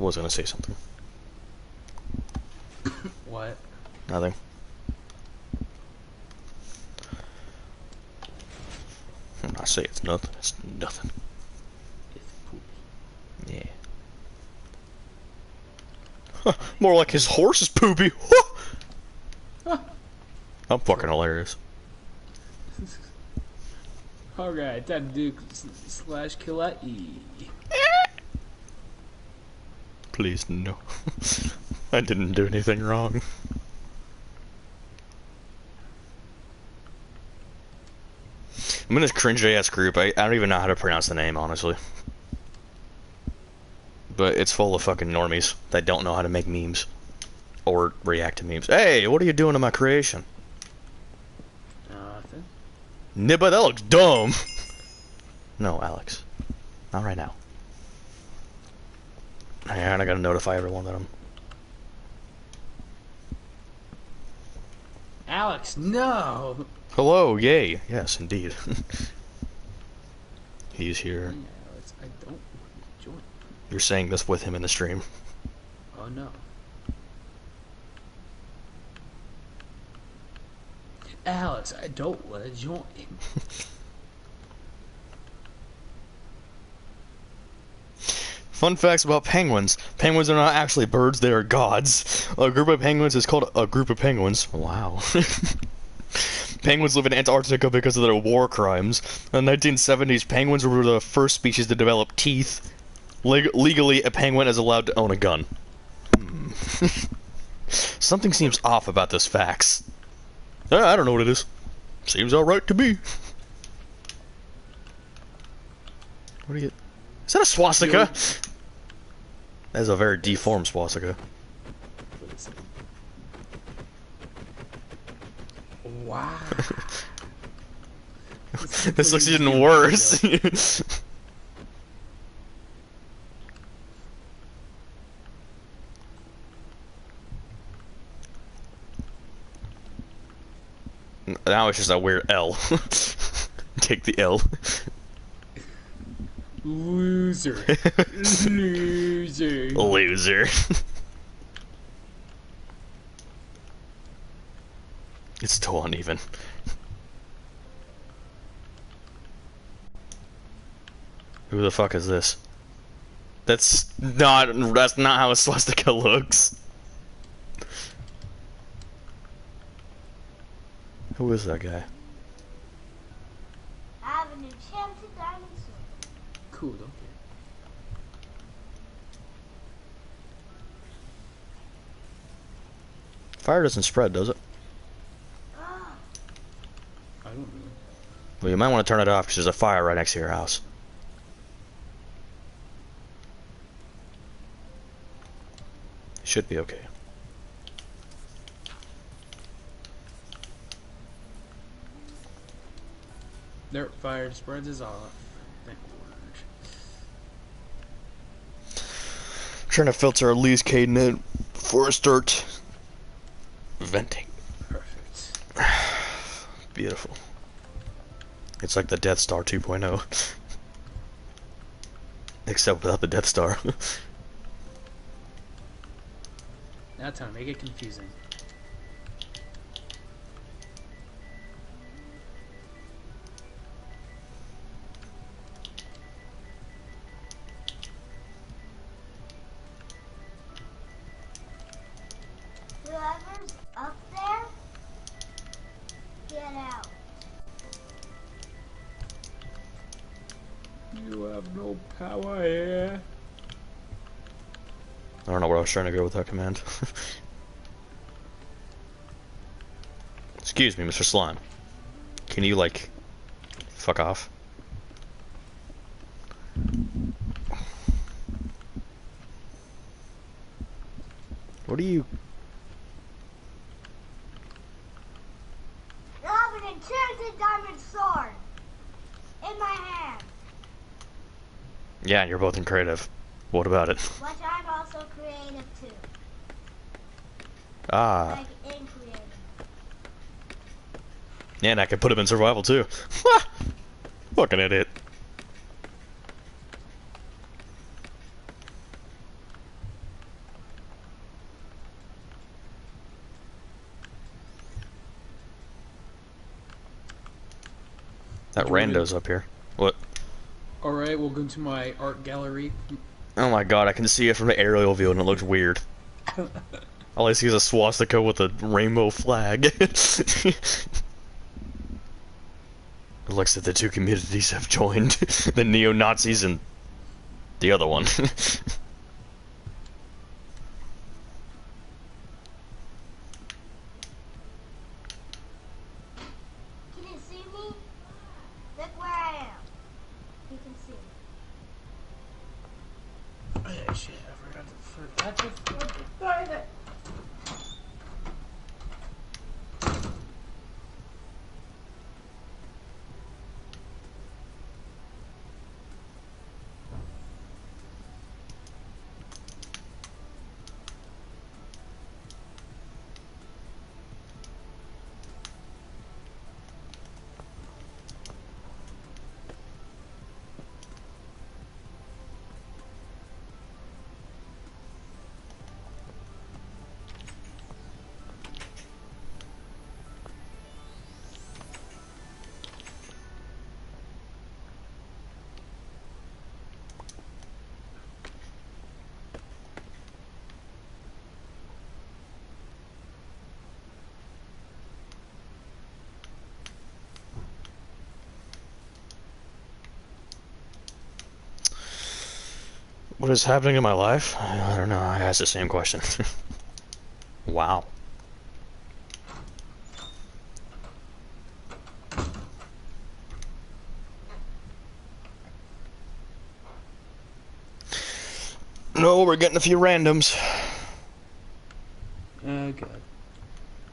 was gonna say something. What? Nothing. When I say it's nothing, it's nothing. It's poopy. Yeah. Huh, more like his horse is poopy. Huh. Huh. I'm fucking hilarious. Alright, time to do slash kill E. Please, no. I didn't do anything wrong. I'm in this cringe-ass group. I don't even know how to pronounce the name, honestly. But it's full of fucking normies that don't know how to make memes. Or react to memes. Hey, what are you doing to my creation? Nothing. Nibba, that looks dumb! No, Alex. Not right now. And I gotta notify everyone that I'm... Alex, no! Hello, yay. Yes, indeed. He's here. Alex, I don't want to join. You're saying this with him in the stream. Oh no. Alex, I don't want to join. Fun facts about penguins. Penguins are not actually birds, they are gods. A group of penguins is called a group of penguins. Wow. Penguins live in Antarctica because of their war crimes. In the 1970s, penguins were the first species to develop teeth. Legally, a penguin is allowed to own a gun. Something seems off about this facts. I don't know what it is. Seems alright to me. What are you... Is that a swastika? That is a very deformed swastika. Wow. This looks even worse. Now it's just a weird L. Take the L. Loser. Loser. Loser. It's still uneven. Who the fuck is this? That's not how a swastika looks. Who is that guy? I have an enchanted diamond sword. Cool, don't care. Fire doesn't spread, does it? I don't know. Well, you might want to turn it off because there's a fire right next to your house. It should be okay. Their fire spreads is off. Thank Lord. Trying to filter at least Caden before I start venting. Perfect. Beautiful. It's like the Death Star 2.0. Except without the Death Star. Now time to make it confusing. Whoever's up there, get out. You have no power here. I don't know where I was trying to go with that command. Excuse me, Mr. Slime. Can you, like, fuck off? What are you... I have an enchanted diamond sword in my hand. Yeah, you're both in creative. What about it? But I'm also creative too. Ah. Like in creative. Yeah, and I can put him in survival too. Fucking idiot. That Do you want me- rando's up here. What? Alright, we'll go to my art gallery. Oh my god, I can see it from the aerial view and it looks weird. All I see is a swastika with a rainbow flag. It looks like the two communities have joined. The neo-Nazis and the other one. Can you see me? Look where I am. You can see me. Oh, shit, I forgot to find it. What is happening in my life? I don't know, I asked the same question. Wow. No, we're getting a few randoms. Oh, God.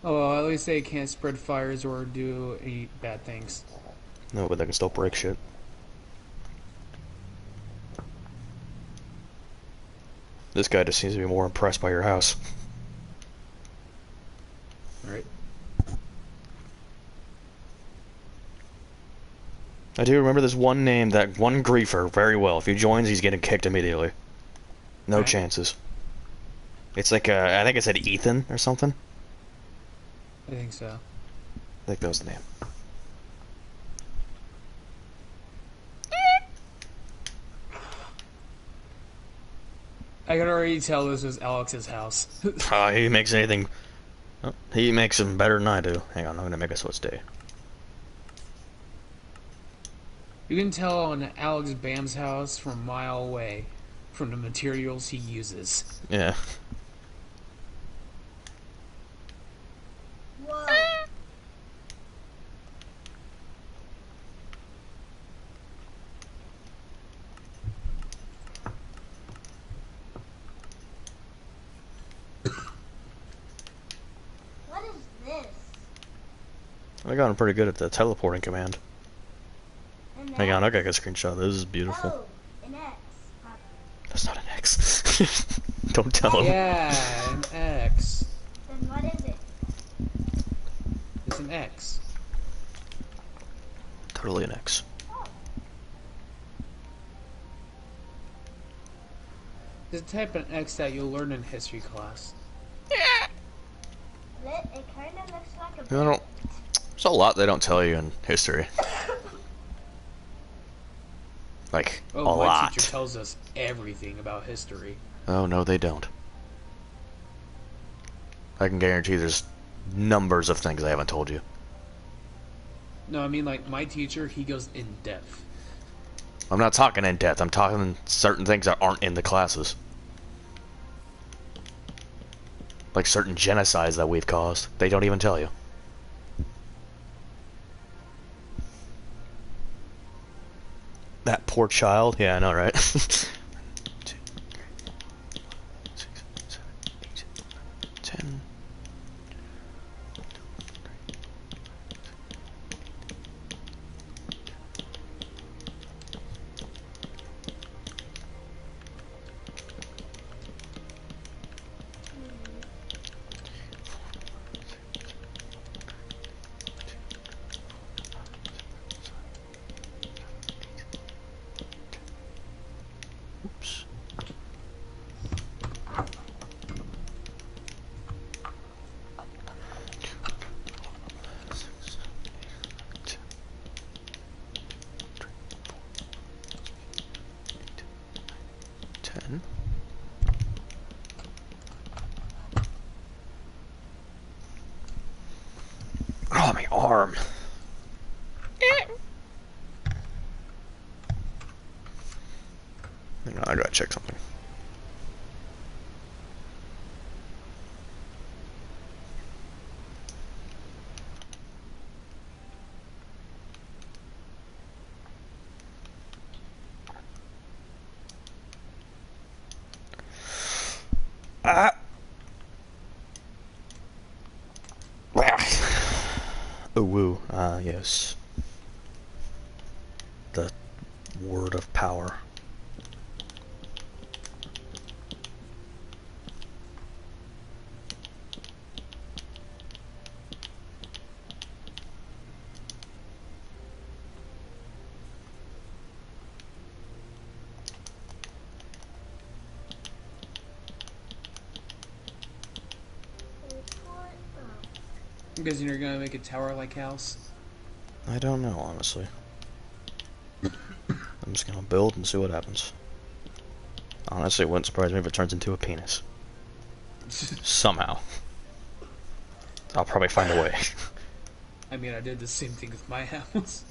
Oh, well, at least they can't spread fires or do any bad things. No, but they can still break shit. This guy just seems to be more impressed by your house. Alright. I do remember this one name, that one griefer, very well. If he joins, he's getting kicked immediately. No Right. chances. It's like, I think it said Ethan or something. I think so. I think that was the name. I can already tell this was Alex's house. He makes anything... Oh, he makes them better than I do. Hang on, I'm gonna make it so it's day. You can tell on Alex Bam's house from a mile away from the materials he uses. Yeah. Whoa. What is this? I got him pretty good at the teleporting command. An Hang on, X? I'll get a screenshot. This is beautiful. Oh, an X. Probably. That's not an X. Don't tell him. Yeah, an X. Then what is it? It's an X. Totally an X. Oh, It's the type of X that you'll learn in history class. it kind of looks like a You know, there's a lot they don't tell you in history. Like, Oh, a my lot. teacher tells us everything about history. Oh, no, they don't. I can guarantee there's numbers of things I haven't told you. No, I mean, like, my teacher, he goes in depth. I'm not talking in depth. I'm talking certain things that aren't in the classes. Like certain genocides that we've caused. They don't even tell you. That poor child. Yeah, I know, right? 2, 3, 4, 5, 6, 7, 8, 9, 10. Hmm? Oh, my arm. Hang on, I gotta check something. Ah! Oh, woo. Yes. The word of power. I'm guessing you're gonna make a tower-like house. I don't know, honestly. I'm just gonna build and see what happens. Honestly, it wouldn't surprise me if it turns into a penis. Somehow. I'll probably find a way. I mean, I did the same thing with my house.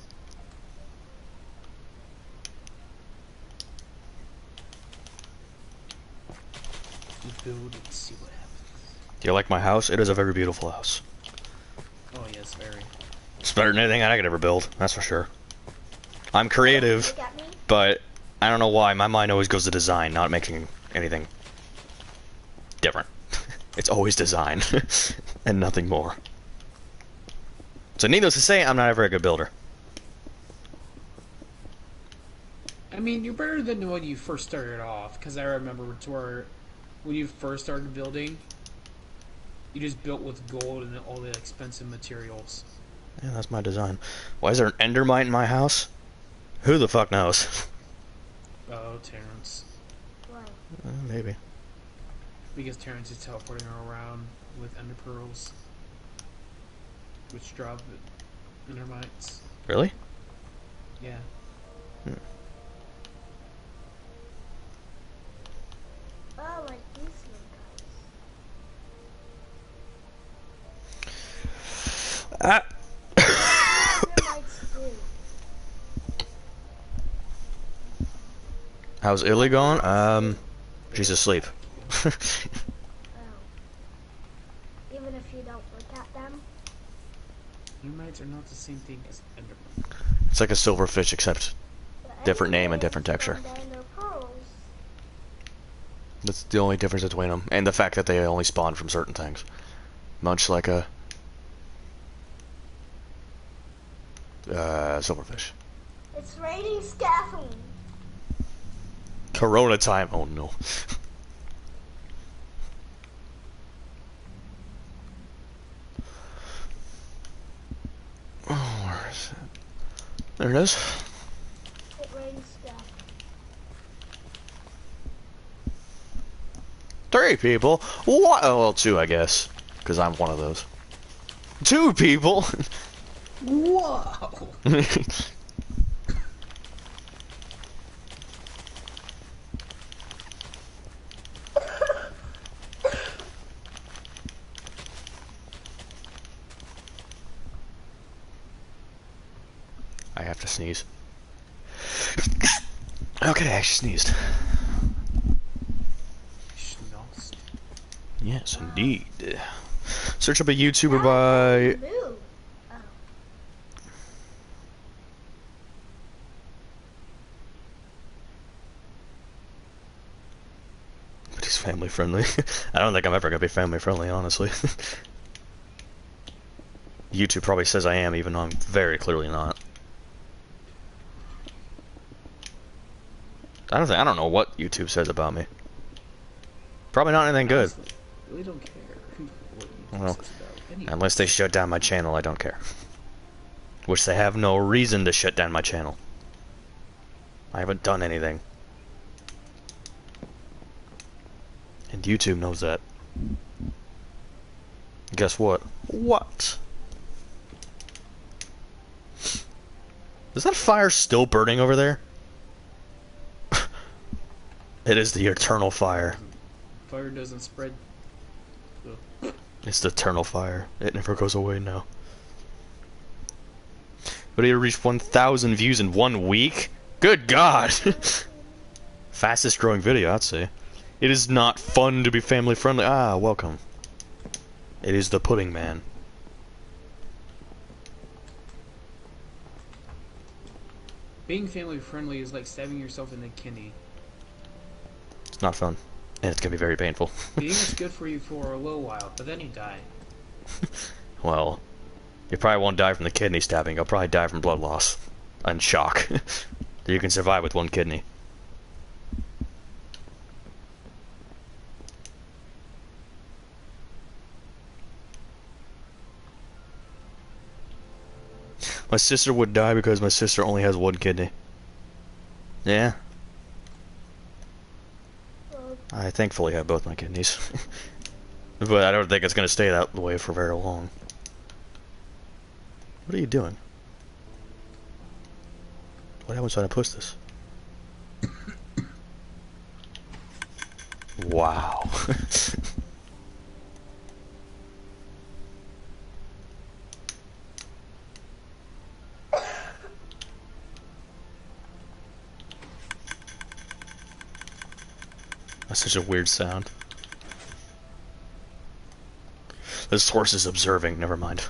You build and see what happens. Do you like my house? It is a very beautiful house. Oh yes, very. It's better than anything I could ever build, that's for sure. I'm creative, Look at me. but I don't know why. My mind always goes to design, not making anything different. It's always design, and nothing more. So needless to say, I'm not a very good builder. I mean, you're better than when you first started off, because I remember when you first started building, you just built with gold and all the expensive materials. Yeah, that's my design. Why is there an endermite in my house? Who the fuck knows? Oh, Terrence. Why? Maybe. Because Terrence is teleporting around with ender pearls, which drop endermites. Really? Yeah. Oh, like these little guys. Ah! Termites do. How's Illy going? She's asleep. Oh. Even if you don't look at them. Endermites are not the same thing as endermites. It's like a silverfish, except the different name and enemies different texture. from the ender pearls. That's the only difference between them, and the fact that they only spawn from certain things. Much like a silverfish. It's raining scaffolding. Corona time. Oh no. Oh, where is it? There it is. It rains scaffolding. 3 people? What? Oh, well, 2, I guess. Because I'm one of those. 2 people? Whoa! I have to sneeze. Okay, I sneezed. Schnozzed. Yes, indeed. Search up a YouTuber by... Move. Oh. But he's family friendly. I don't think I'm ever gonna be family friendly, honestly. YouTube probably says I am, even though I'm very clearly not. I don't know what YouTube says about me. Probably not anything good. Honestly, I really don't care what you Well, says about anything. Unless they shut down my channel, I don't care. Which they have no reason to shut down my channel. I haven't done anything. And YouTube knows that. Guess what? What? Is that fire still burning over there? It is the eternal fire. Fire doesn't spread. So. It's the eternal fire. It never goes away now. But it reached 1,000 views in 1 week? Good God! Fastest growing video, I'd say. It is not fun to be family friendly. Ah, welcome. It is the Pudding Man. Being family friendly is like stabbing yourself in the kidney. It's not fun. And it's gonna be very painful. Being is good for you for a little while, but then you die. Well, you probably won't die from the kidney stabbing. You'll probably die from blood loss. And shock. You can survive with 1 kidney. My sister would die because my sister only has 1 kidney. Yeah. I thankfully have both my kidneys. But I don't think it's gonna stay that way for very long. What are you doing? What happens when I push this? Wow. That's such a weird sound. This horse is observing, never mind.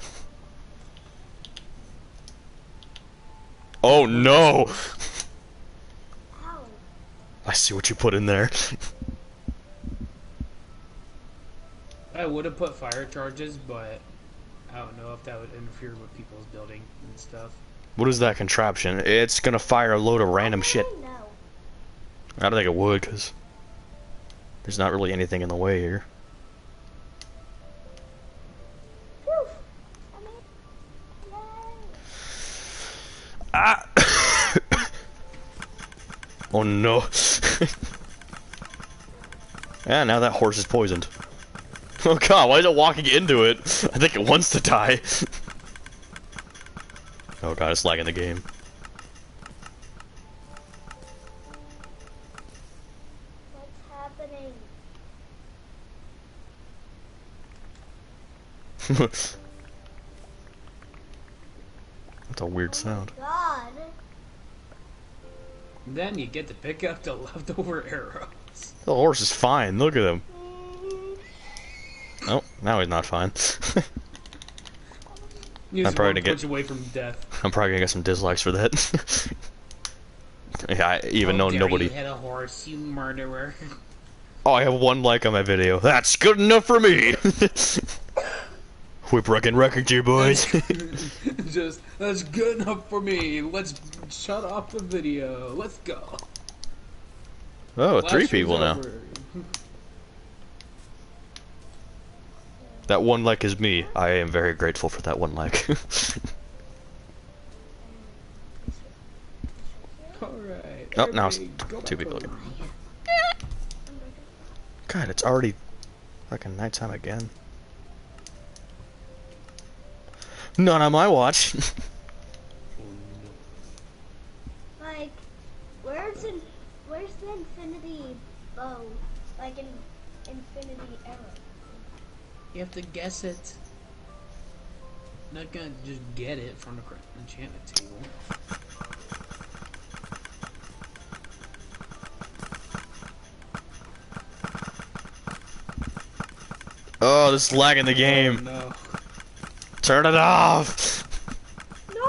Oh no! Ow. I see what you put in there. I would have put fire charges, but I don't know if that would interfere with people's building and stuff. What is that contraption? It's gonna fire a load of random shit. No. I don't think it would, because there's not really anything in the way here. Poof. I mean, yay. Ah! Oh no. Yeah, now that horse is poisoned. Oh god, why is it walking into it? I think it wants to die. Oh god, it's lagging the game. What's happening? That's a weird sound. God. Then you get to pick up the leftover arrows. The horse is fine, look at him. Mm, Oh, now he's not fine. You're I'm just probably one gonna get- punch away from death. I'm probably gonna get some dislikes for that. Yeah, even though How dare nobody... you hit a horse, you murderer. Oh, I have 1 like on my video. That's good enough for me! Whip wrecking record here, boys. Just, that's good enough for me. Let's shut off the video. Let's go. Oh, Last 3 show's people now. over. That 1 like is me. I am very grateful for that 1 like. Alright. Oh, now it's everybody go 2 back people over. again. God, it's already fucking nighttime again. Not on my watch. like, where's the infinity bow? Like an infinity arrow. You have to guess it. Not gonna just get it from the enchantment table. Oh, this is lagging the Oh, game. no. Turn it off. No!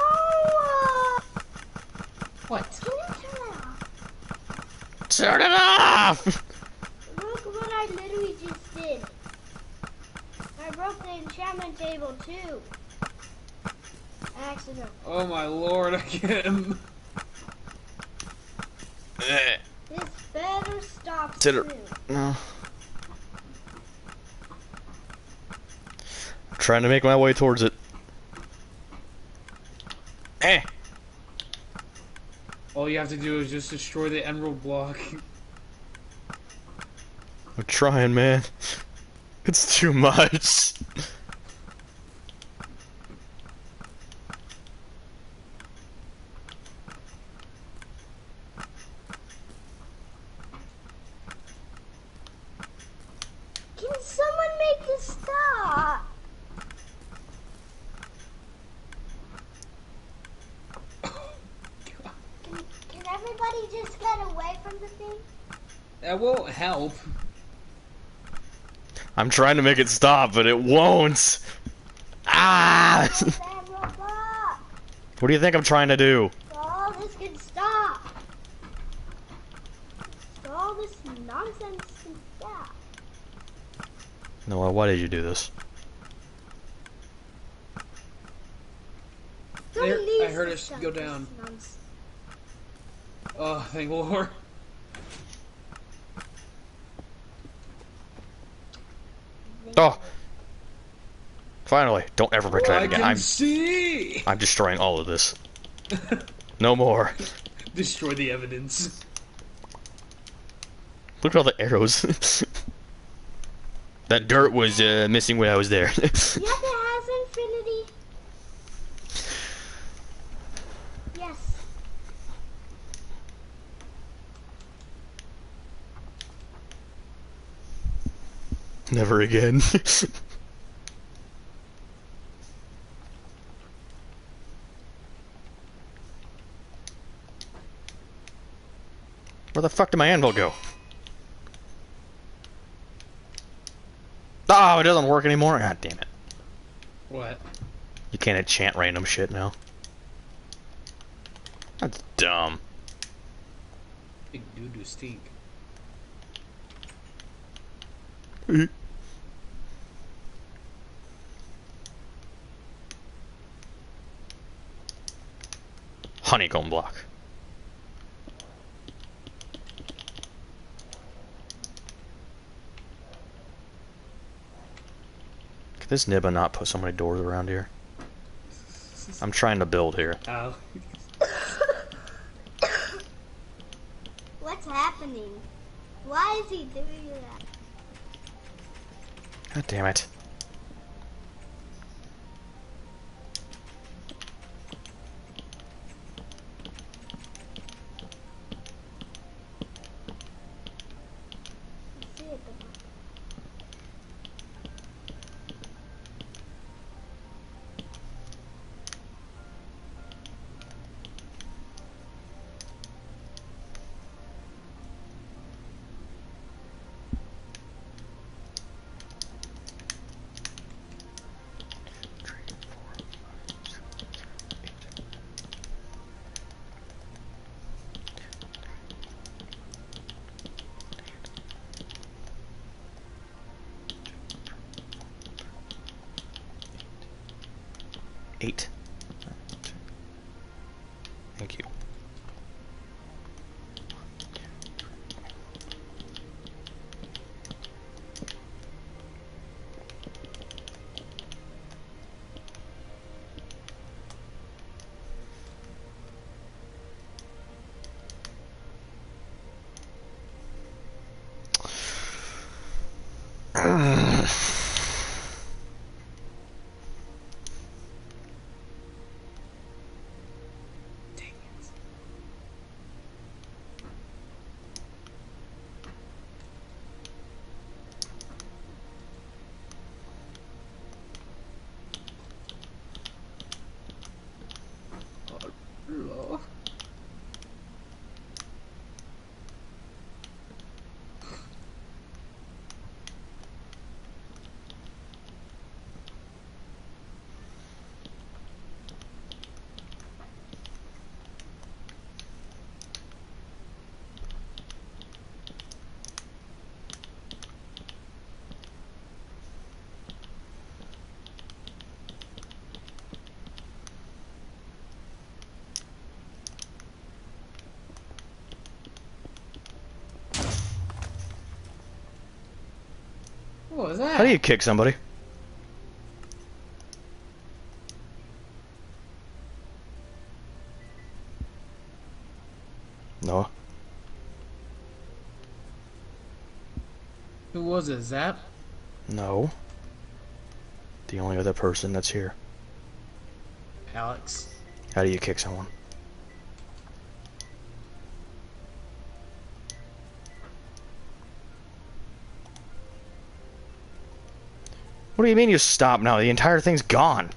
What? Can you turn it off? Turn it off. Look what I literally just did. I broke the enchantment table too. Accident. Oh my lord, again. Eh, This better stop Did it- soon. No. Trying to make my way towards it. Eh. All you have to do is just destroy the emerald block. I'm trying, man. It's too much. That won't help. I'm trying to make it stop, but it won't. Ah! That robot. What do you think I'm trying to do? So all this can stop. So all this nonsense can stop. Noah, why did you do this? There, Somebody I needs heard to it stop go this down. nonsense. Oh, thank Lord. Oh! Finally, don't ever break that I again. can see. I'm destroying all of this. No more. Destroy the evidence. Look at all the arrows. That dirt was missing when I was there. Yep, it has infinity. Yes. Never again. Where the fuck did my anvil go? Oh, it doesn't work anymore? God damn it. What? You can't enchant random shit now. That's dumb. Big doo-doo stink. Honeycomb block. Could this Nibba not put so many doors around here? I'm trying to build here. Oh. What's happening? Why is he doing that? God damn it. See it, but Eight. Thank you. Dang it. Oh. What was that? How do you kick somebody? Noah? Who was it? Zap? No. The only other person that's here. Alex. How do you kick someone? What do you mean you stop now? The entire thing's gone.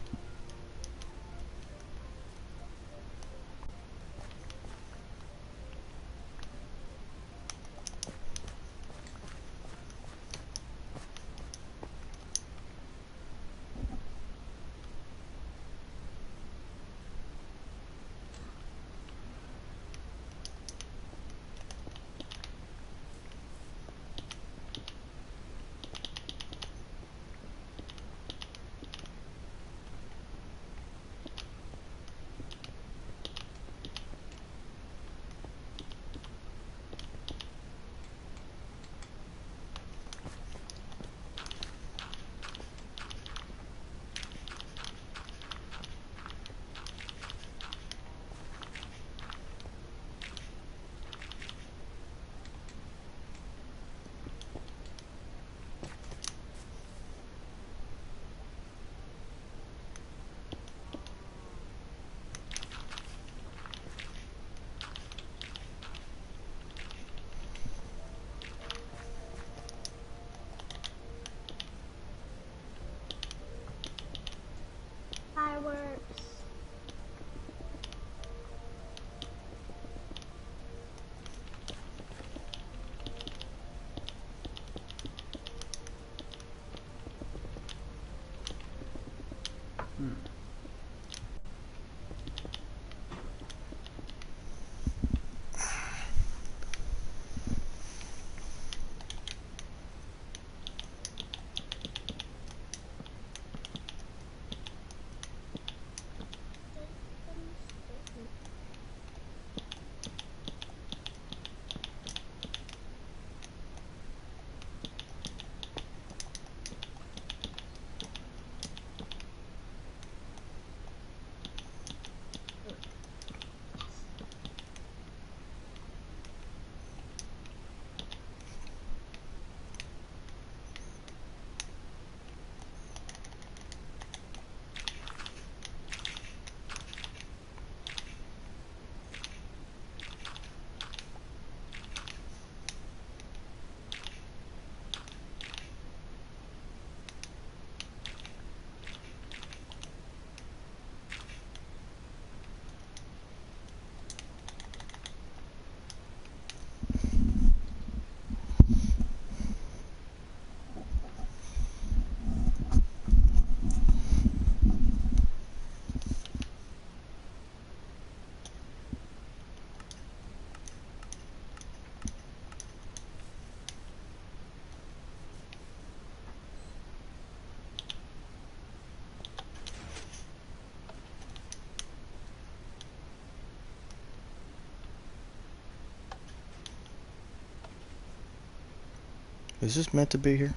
Is this meant to be here?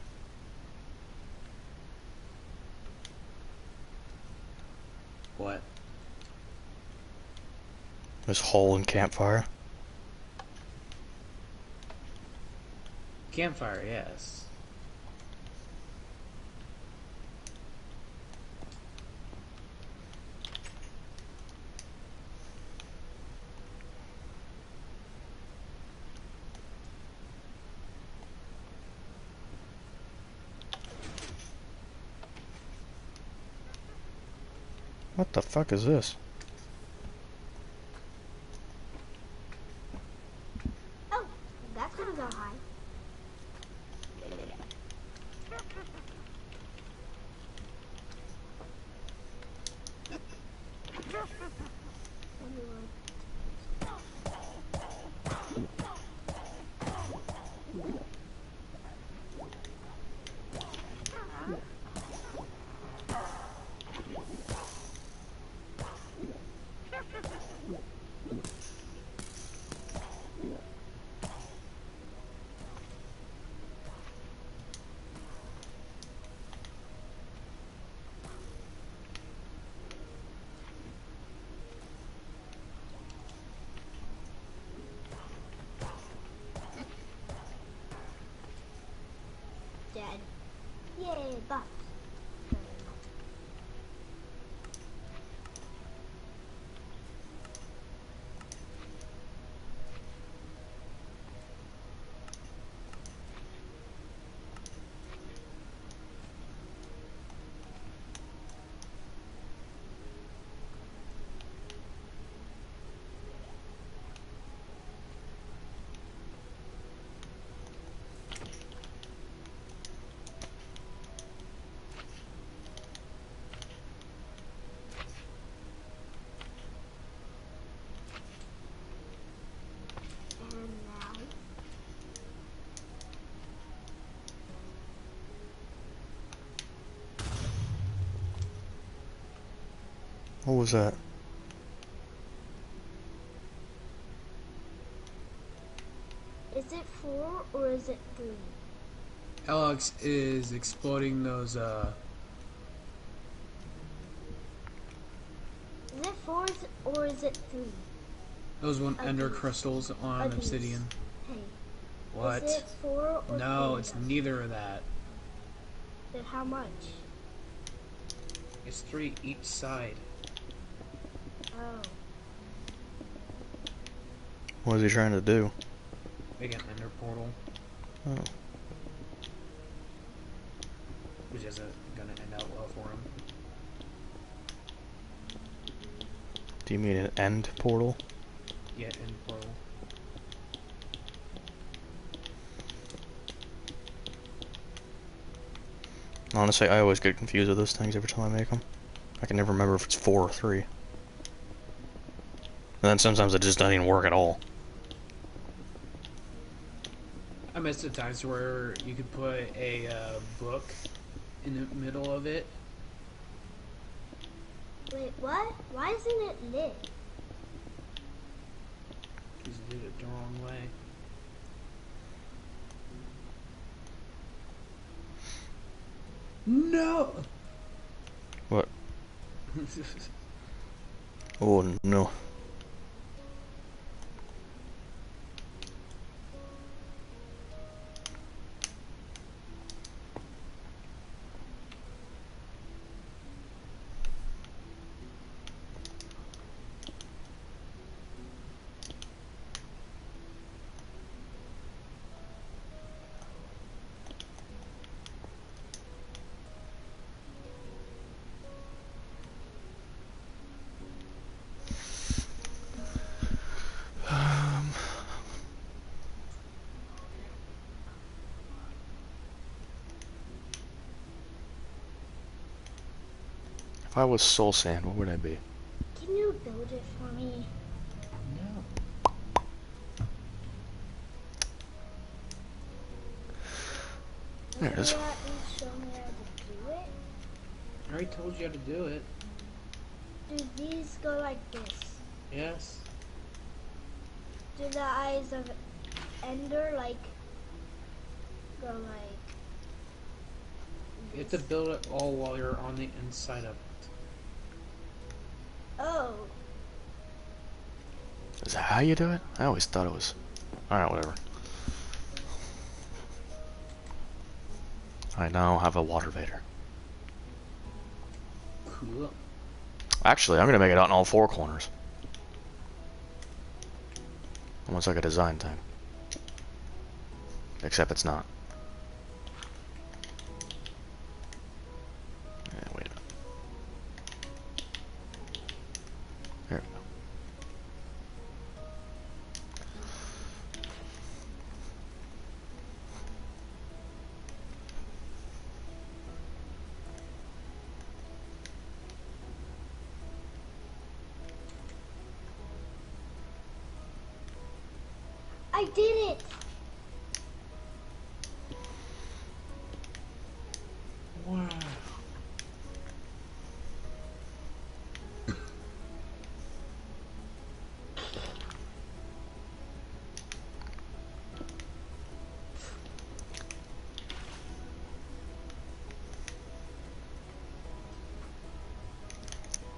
What? This hole and campfire? Campfire, yes. What the fuck is this? Oh, that's gonna go high. Dead. Yay, buff. And now, What was that? is it 4 or is it 3? Alex is exploding those, Is it 4 or is it 3? those one Of ender these. crystals on Of these. obsidian. Hey, What? is it 4 or No, 3? it's neither of that. Then how much? It's 3 each side. Oh. What is he trying to do? Make an ender portal, Oh. which isn't gonna end out well for him. Do you mean an end portal? Yeah, end portal. Honestly, I always get confused with those things every time I make them. I can never remember if it's 4 or 3. And then sometimes it just doesn't even work at all. I miss the times where you could put a book in the middle of it. Wait, what? Why isn't it lit? Because you did it the wrong way. No! What? Oh no. If I was Soul Sand, what would I be? Can you build it for me? No. There it is. Can you at least show me how to do it? I already told you how to do it. Do these go like this? Yes. Do the eyes of Ender like go like. You have to build it all while you're on the inside of it. Oh. Is that how you do it? I always thought it was. Alright, whatever. I now have a water vader. Cool. Actually, I'm gonna make it out in all four corners. Almost like a design thing. Except it's not. Yeah, wait a minute. There we go. I did it! Wow.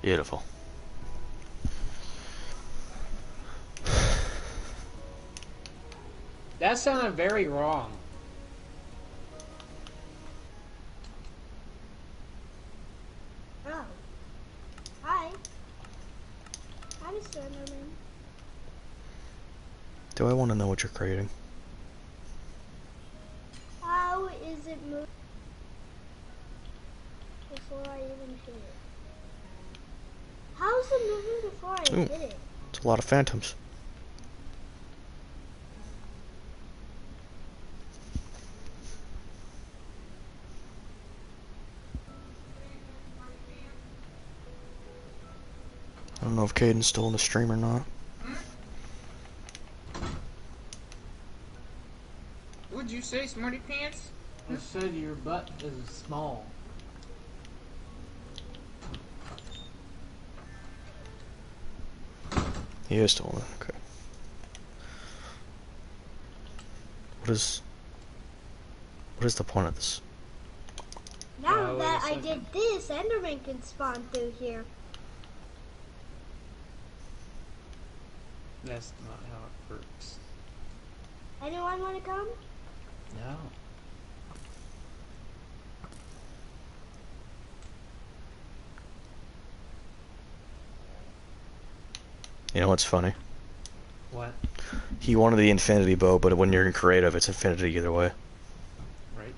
Beautiful. That sounded very wrong. Oh. Hi. I'm a Slenderman. Do I want to know what you're creating? How is it moving before I even hit it? How is it moving before I Ooh. hit it? It's a lot of phantoms. I don't know if Caden's still in the stream or not. What'd you say, Smarty Pants? I said your butt is small. He is still in. Okay. What is the point of this? Now wait that a I second. did this, Enderman can spawn through here. That's not how it works. Anyone want to come? No. You know what's funny? What? He wanted the infinity bow, but when you're in creative, it's infinity either way. Right?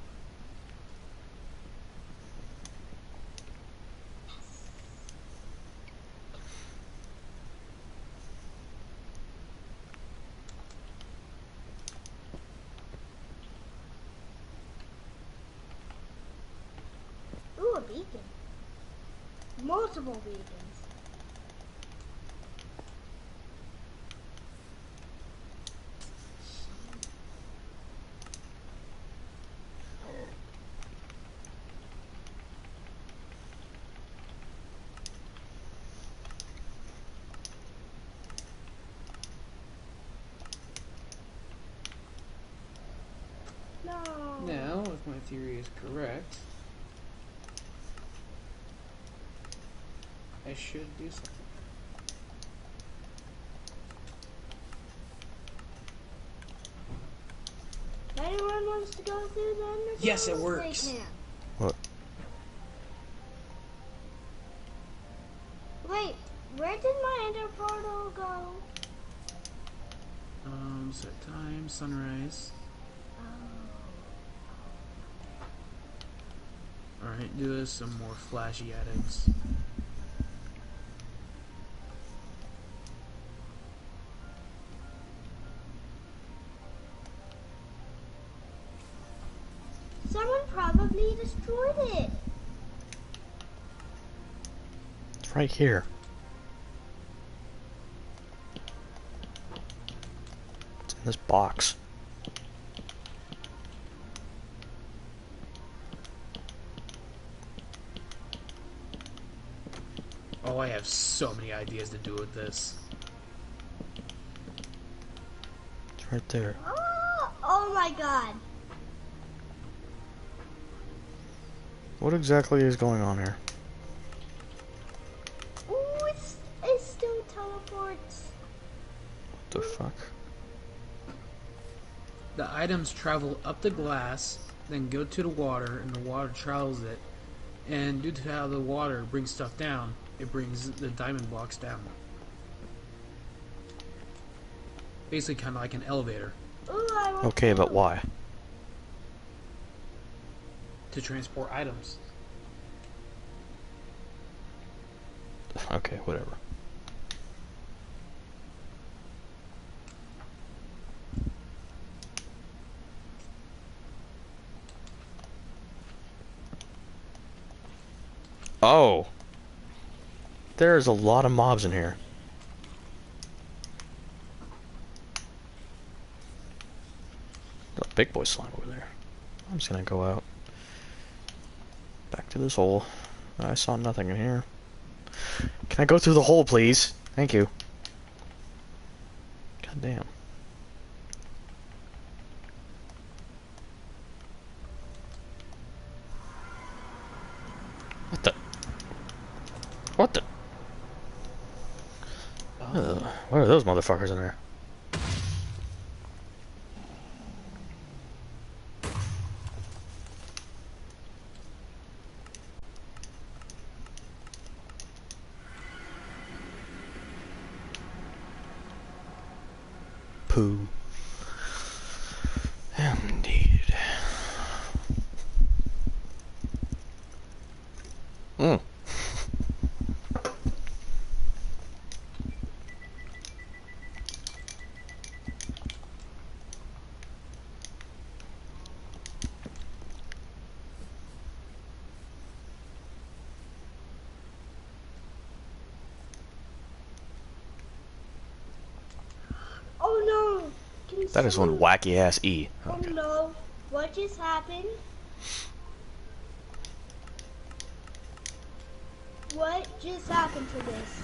Ooh, a beacon. Multiple beacons. No. Now, if my theory is correct, I should do something. Anyone wants to go through the Ender Yes, it Pearls? works. They can. What? Wait, where did my Ender portal go? Set time, sunrise. Alright, do us some more flashy edits. Someone probably destroyed it. It's right here. It's in this box. Oh, I have so many ideas to do with this. It's right there. Oh my god. What exactly is going on here? Ooh, it still teleports. What the fuck? The items travel up the glass, then go to the water, and the water travels it. And due to how the water brings stuff down, it brings the diamond blocks down. Basically, kind of like an elevator Ooh, I want Okay, but to. why? to transport items. Okay, whatever. Oh! There's a lot of mobs in here. Got a big boy slime over there. I'm just gonna go out. Back to this hole. I saw nothing in here. Can I go through the hole, please? Thank you. God damn. What the? What the? What are those motherfuckers in there? Poo. Indeed. Mm. Oh no! Can That is one someone- wacky ass E. Oh Okay. no! What just happened? What just happened to this?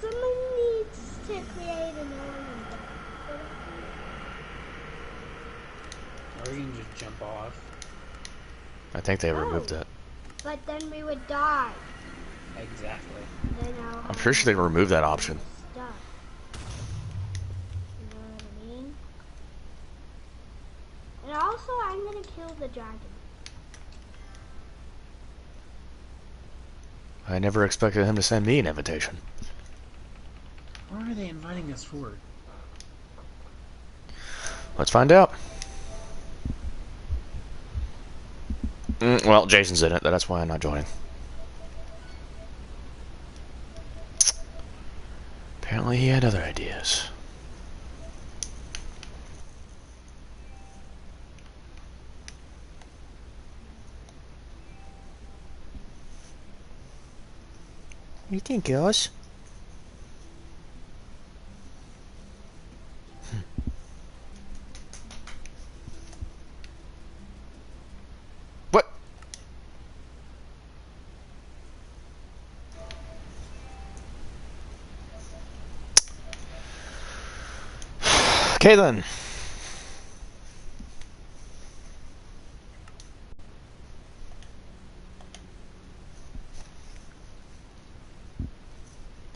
Someone needs to create an island. Or you can just jump off. I think they removed that. But then we would die. Exactly. Then I'll I'm pretty sure they removed that option. stuff. You know what I mean? And also, I'm gonna kill the dragon. I never expected him to send me an invitation. What are they inviting us for? Let's find out. Well, Jason's in it. That's why I'm not joining. Apparently he had other ideas. What do you think, girls? What? Okay then.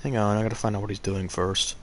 Hang on, I gotta find out what he's doing first.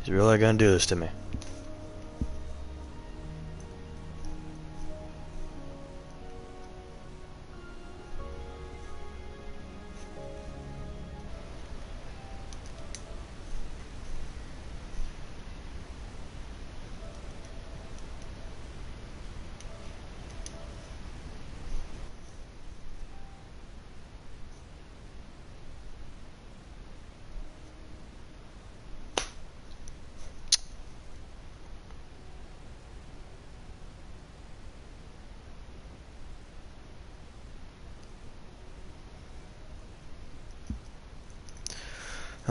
He's really gonna do this to me.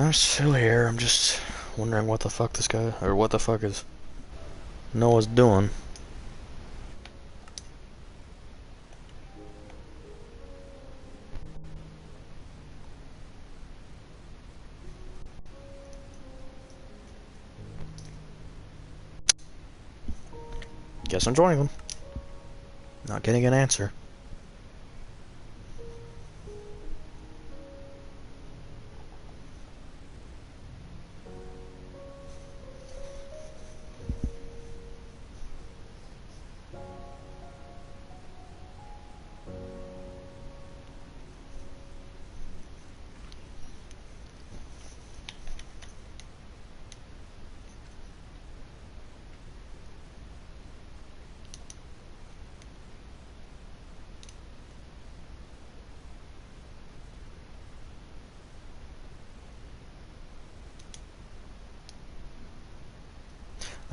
I'm still here. I'm just wondering what the fuck this guy, or what the fuck is Noah's doing. Guess I'm joining them. Not getting an answer.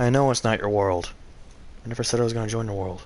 I know it's not your world. I never said I was gonna join the world.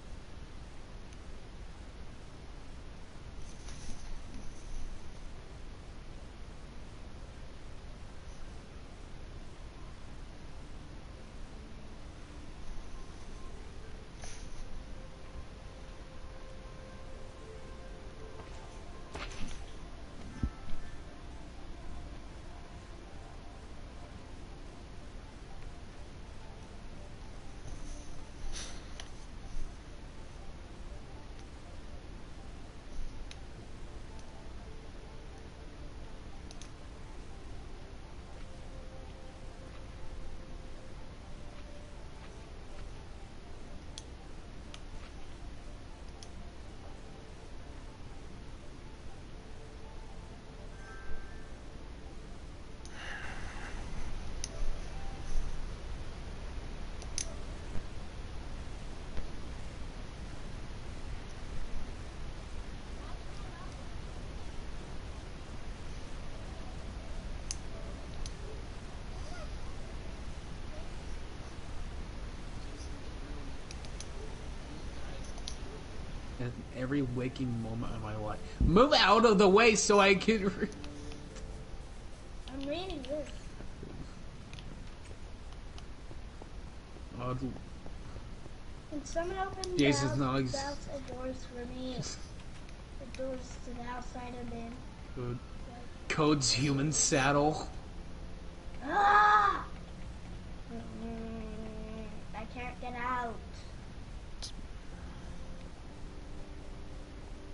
At every waking moment of my life. Move out of the way so I can. I'm reading this. Can someone open Jason's the not outside doors for me? The doors to the outside of them. Code's human saddle. Ah! I can't get out.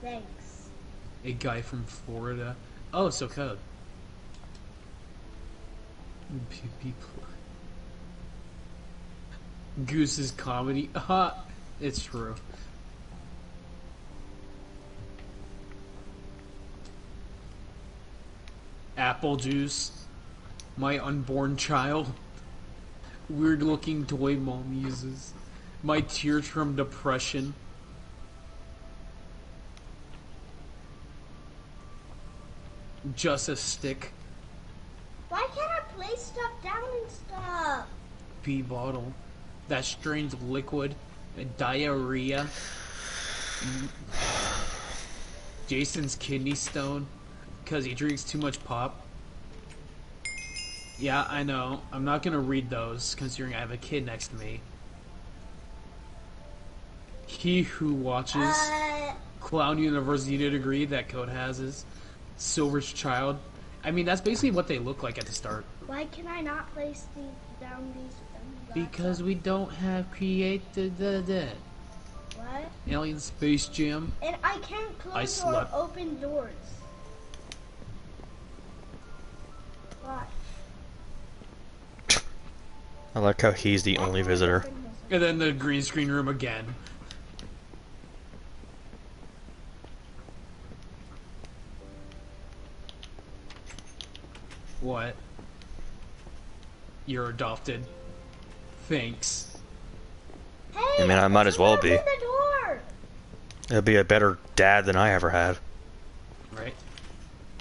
Thanks. A guy from Florida. Oh, so Code. People. Goose's comedy. It's true. Apple juice. My unborn child. Weird looking toy mom uses. My tears from depression. Just a stick. Why can't I place stuff down and stuff? Pee bottle. That strange liquid. Diarrhea. Jason's kidney stone. Because he drinks too much pop. Yeah, I know. I'm not gonna read those, considering I have a kid next to me. He who watches. Clown University degree that Code has is Silver's child. I mean, that's basically what they look like at the start. Why can I not place down these? Because we don't have created the What? Alien Space Jam. And I can't I close or slept. open doors. Why? I like how he's the only visitor. And then the green screen room again. What? You're adopted. Thanks. Hey, I mean, I might as well be. open the door. He'll be a better dad than I ever had. Right?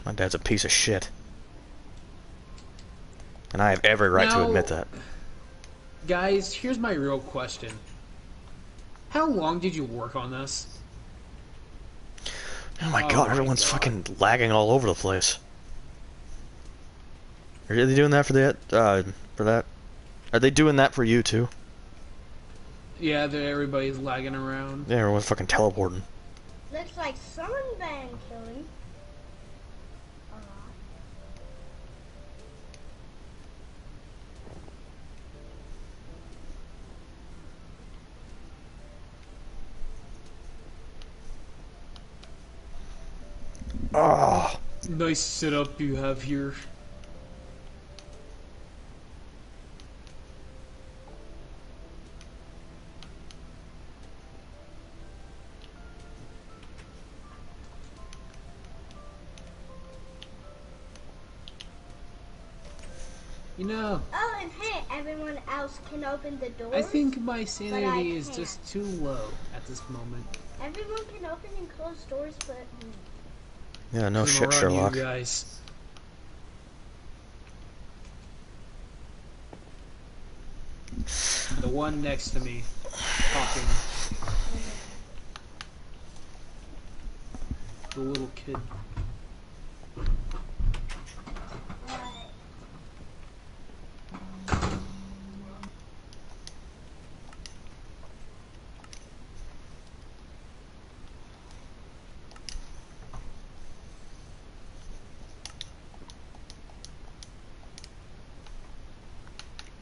My dad's a piece of shit. And I have every right to Now- admit that. Guys, here's my real question. How long did you work on this? Oh my Oh god, my everyone's God. fucking lagging all over the place. Are they doing that for that? For that? Are they doing that for you too? Yeah, everybody's lagging around. Yeah, everyone's fucking teleporting. Looks like someone been killing a lot. Oh, Nice setup you have here. You know, Oh, and hey, everyone else can open the doors. I think my sanity is can't. just too low at this moment. Everyone can open and close doors, but me. yeah, no I'm shit, gonna run Sherlock. you guys. The one next to me, talking. The little kid.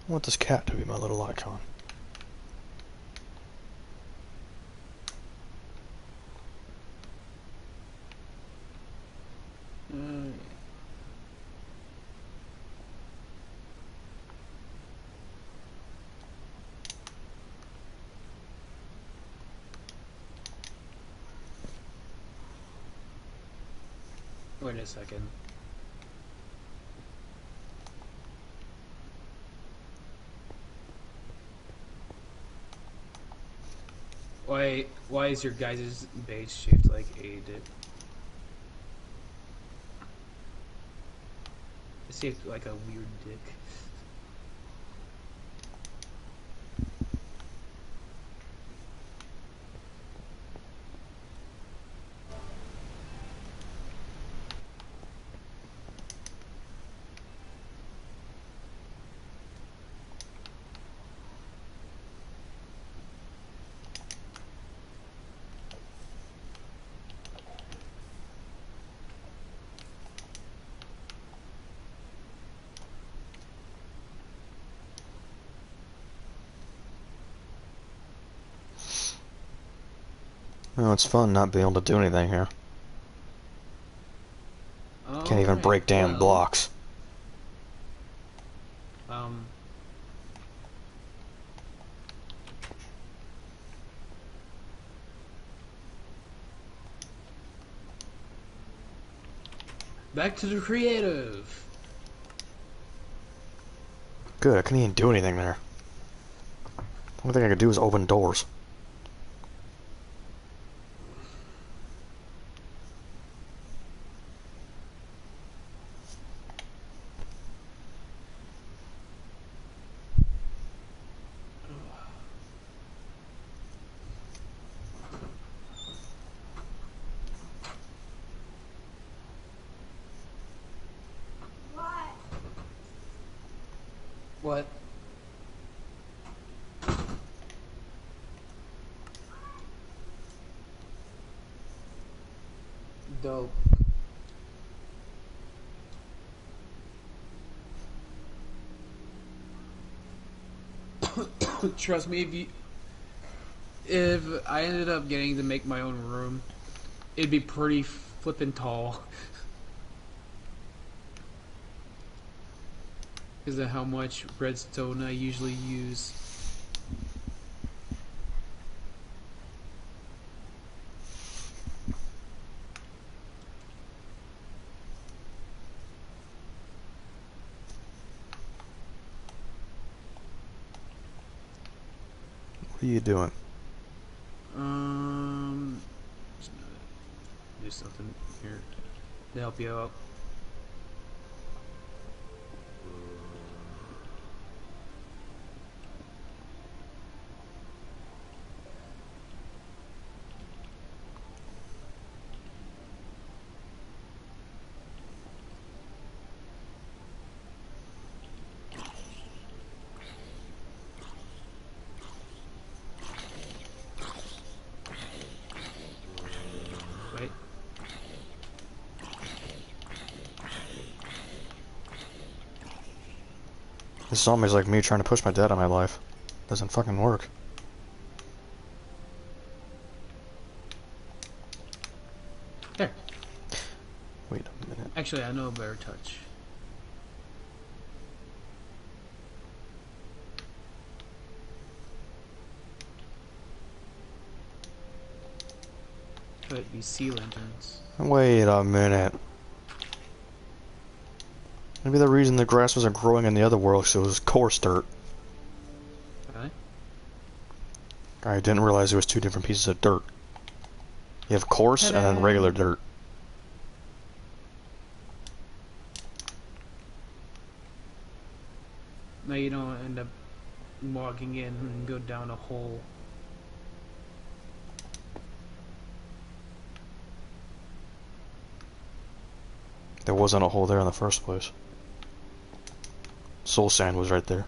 I want this cat to be my little icon. Wait a second. Why is your guys' base shaped like a dick? It's shaped like a weird dick. Oh, it's fun not being able to do anything here. Can't even break damn blocks. Back to the creative. Good, I couldn't even do anything there. The only thing I could do is open doors. What? Dope. Trust me, if I ended up getting to make my own room, it'd be pretty flippin' tall. Because of how much redstone I usually use. What are you doing? Just gonna do something here to help you out. This zombie's like me trying to push my dad out of my life. Doesn't fucking work. There. Wait a minute. Actually, I know a better touch. Put these sea lanterns. Wait a minute. Maybe the reason the grass wasn't growing in the other world is it was coarse dirt. Really? I didn't realize there was two different pieces of dirt. You have coarse and then regular dirt. Now you don't end up walking in and go down a hole. There wasn't a hole there in the first place. Soul sand was right there.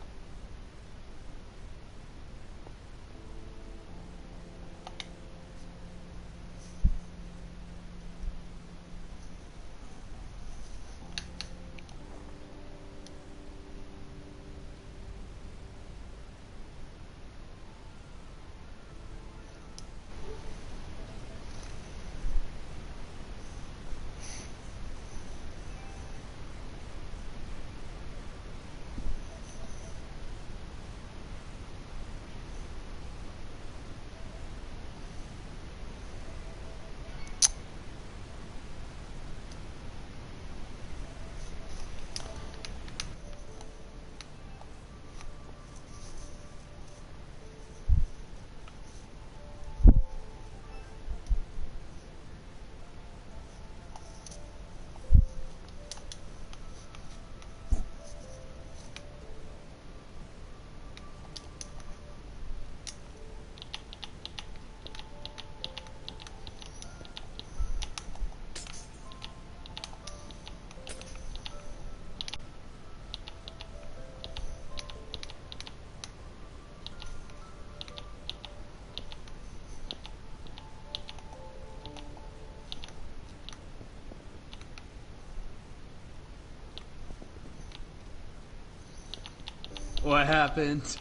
What happened?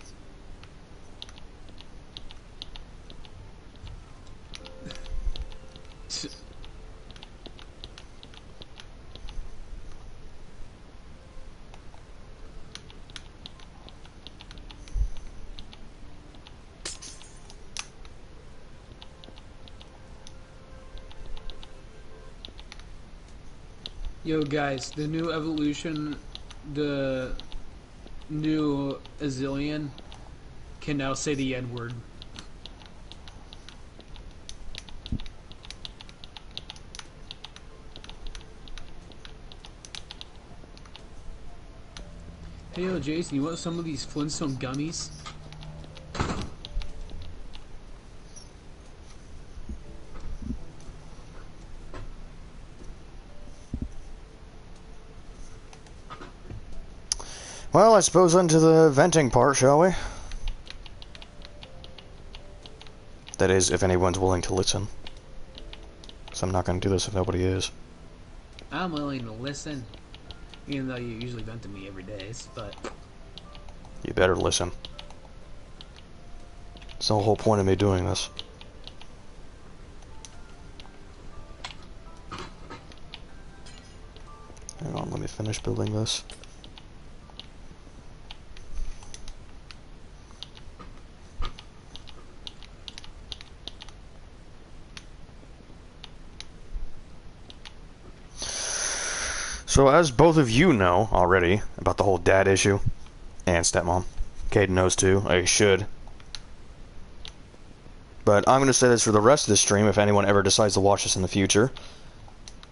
Yo guys, the new evolution, the new Azilian can now say the N-word. Hey yo Jason, you want some of these Flintstone gummies? Well, I suppose onto the venting part, shall we? That is, if anyone's willing to listen. Because I'm not going to do this if nobody is. I'm willing to listen, even though you usually vent to me every day, but... You better listen. It's the whole point of me doing this. Hang on, let me finish building this. So as both of you know already about the whole dad issue, and stepmom, Caden knows too, I should. But I'm going to say this for the rest of the stream if anyone ever decides to watch this in the future,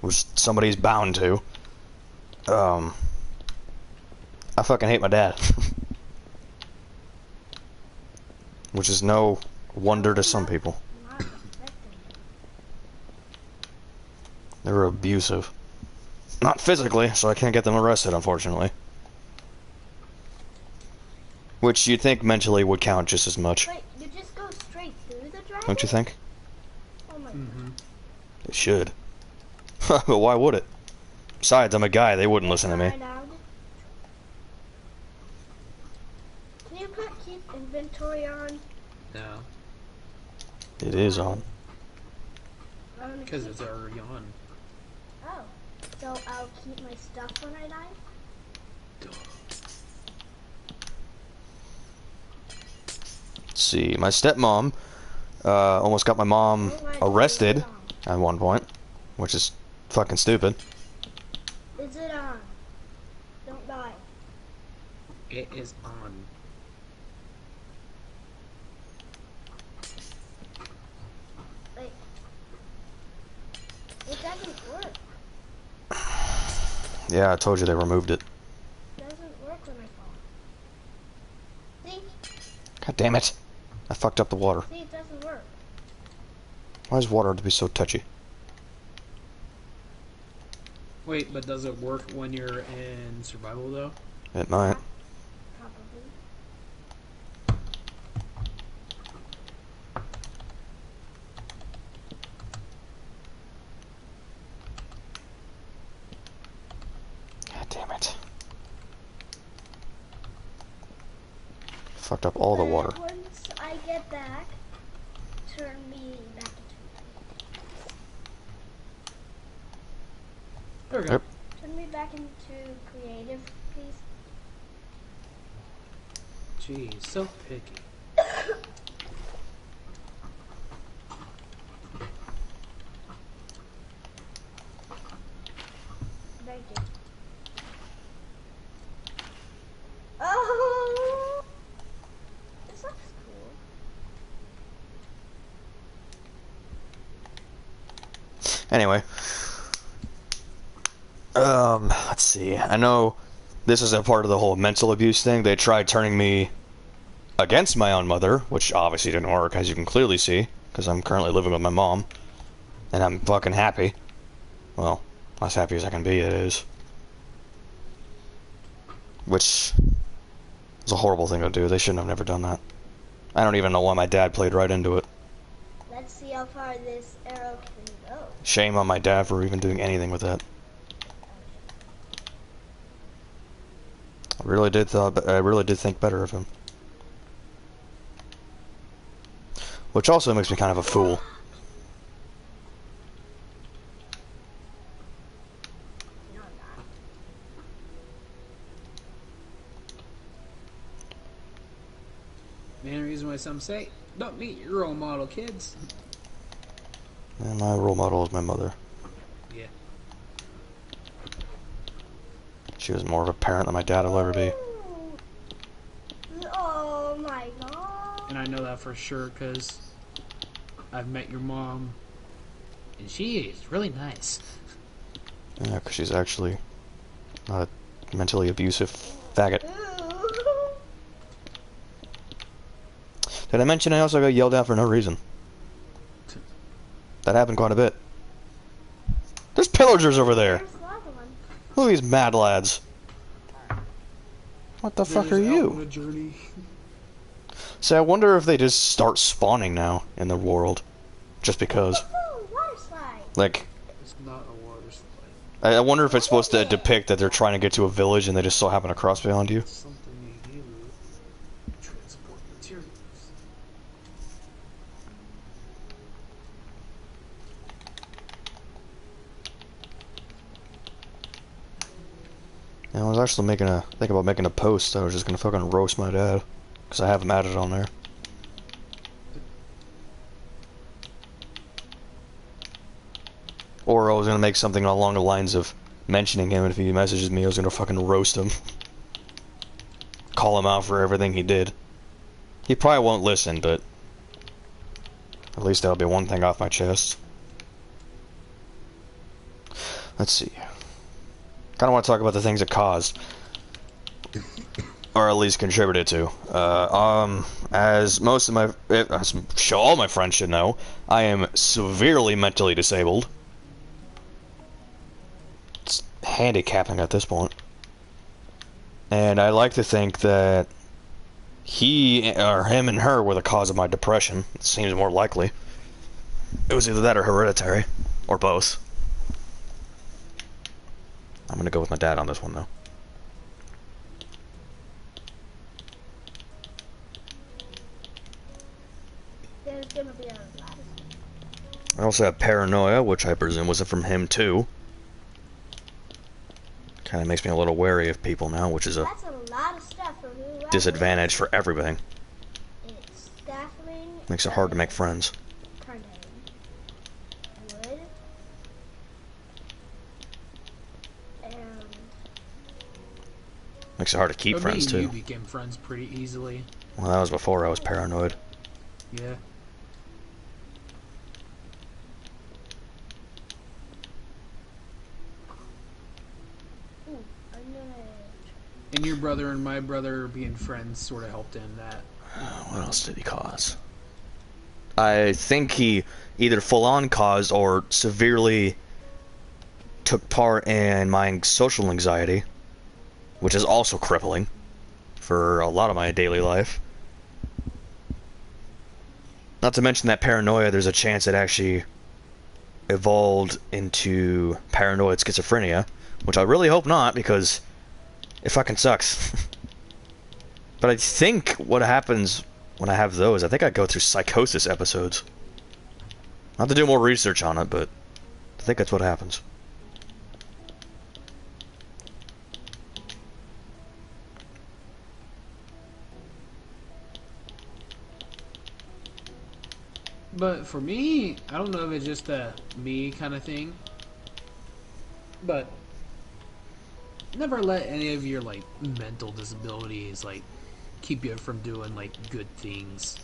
which somebody's bound to. I fucking hate my dad. Which is no wonder to some people. They're abusive. Not physically, so I can't get them arrested, unfortunately. Which you'd think mentally would count just as much. Wait, you just go straight through the dragon? Don't you think? Oh my Mm-hmm. It should. But why would it? Besides, I'm a guy, they wouldn't listen to me. Right out. inventory on? No, It is on. I wanna because keep- it's already on. Oh. So I'll keep my stuff when I die? Duh. Let's see. My stepmom almost got my mom Oh, why arrested is it on? at one point, which is fucking stupid. Is it on? Don't die. It is on. Wait. It doesn't work. Yeah, I told you they removed it. It doesn't work when I fall. See? God damn it. I fucked up the water. See, it doesn't work. Why is water to be so touchy? Wait, but does it work when you're in survival though? It might. Probably. God damn it. Fucked up all the water. But once I get back, turn me back into. There we go. Yep. Turn me back into creative, please. Jeez, so picky. Thank you. Oh! This looks cool. Anyway. Let's see. I know this is a part of the whole mental abuse thing. They tried turning me against my own mother, which obviously didn't work, as you can clearly see, because I'm currently living with my mom. And I'm fucking happy. Well, as happy as I can be, it is. Which is a horrible thing to do. They shouldn't have never done that. I don't even know why my dad played right into it. Let's see how far this arrow can go. Shame on my dad for even doing anything with that. I really did think better of him. Which also makes me kind of a fool. No, I'm not. Main reason why some say, don't meet your role model, kids. And my role model is my mother. Yeah. She was more of a parent than my dad will ever be. Oh my god. And I know that for sure because I've met your mom, and she is really nice. Yeah, because she's actually not a mentally abusive faggot. Ooh. Did I mention I also got yelled at for no reason? That happened quite a bit. There's pillagers over there. There's the other one. Look at these mad lads. What the fuck are There's out you? on a journey. So I wonder if they just start spawning now in the world. Just because. Ooh, water slide. Like, It's not a water slide. I wonder if it's supposed to depict that they're trying to get to a village and they just so happen to cross beyond you. It's something you do. Transport materials. And I was actually thinking about making a post. I was just gonna fucking roast my dad. Because I have him added on there. Or I was gonna make something along the lines of mentioning him, and if he messages me, I was gonna fucking roast him. Call him out for everything he did. He probably won't listen, but at least that'll be one thing off my chest. Let's see. Kind of want to talk about the things it caused, or at least contributed to. As most of my, as all my friends should know, I am severely mentally disabled. It's handicapping at this point. And I like to think that him and her were the cause of my depression. It seems more likely. It was either that or hereditary, or both. I'm gonna go with my dad on this one, though. I also have paranoia, which I presume wasn't from him too. Kind of makes me a little wary of people now, which is a That's a lot of stuff for whoever. disadvantage for everything. It's scaffolding. Makes it hard to make friends. Carnage. Wood. And Makes it hard to keep But friends me and too. you became friends pretty easily. Well, that was before I was paranoid. Yeah. ooh, I'm gonna. And your brother and my brother being friends sort of helped in that. What else did he cause? I think he either full-on caused or severely took part in my social anxiety, which is also crippling for a lot of my daily life. Not to mention that paranoia, there's a chance it actually evolved into paranoid schizophrenia, which I really hope not, because it fucking sucks. But I think what happens when I have those, I think I go through psychosis episodes. Not to do more research on it, but I think that's what happens. But for me, I don't know if it's just a me kind of thing. But never let any of your like mental disabilities like keep you from doing like good things.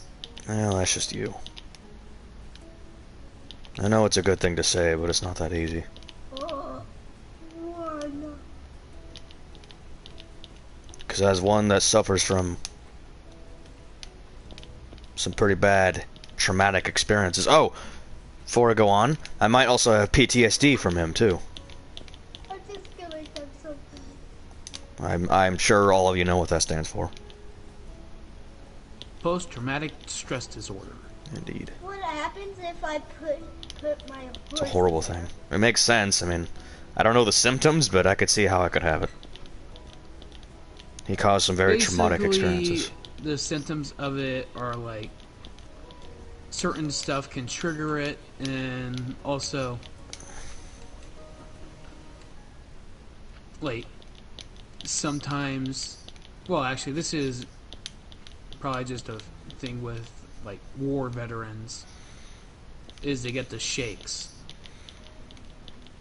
Well, that's just you. I know it's a good thing to say, but it's not that easy. One. Because as one that suffers from some pretty bad traumatic experiences. Oh, before I go on, I might also have PTSD from him too. I'm just gonna get something. I'm sure all of you know what that stands for. Post-traumatic stress disorder. Indeed. What happens if I put my horse? It's a horrible thing. It makes sense. I mean, I don't know the symptoms, but I could see how I could have it. He caused some very traumatic experiences. The symptoms of it are like certain stuff can trigger it, and also like sometimes, well, actually this is probably just a thing with like war veterans, is they get the shakes.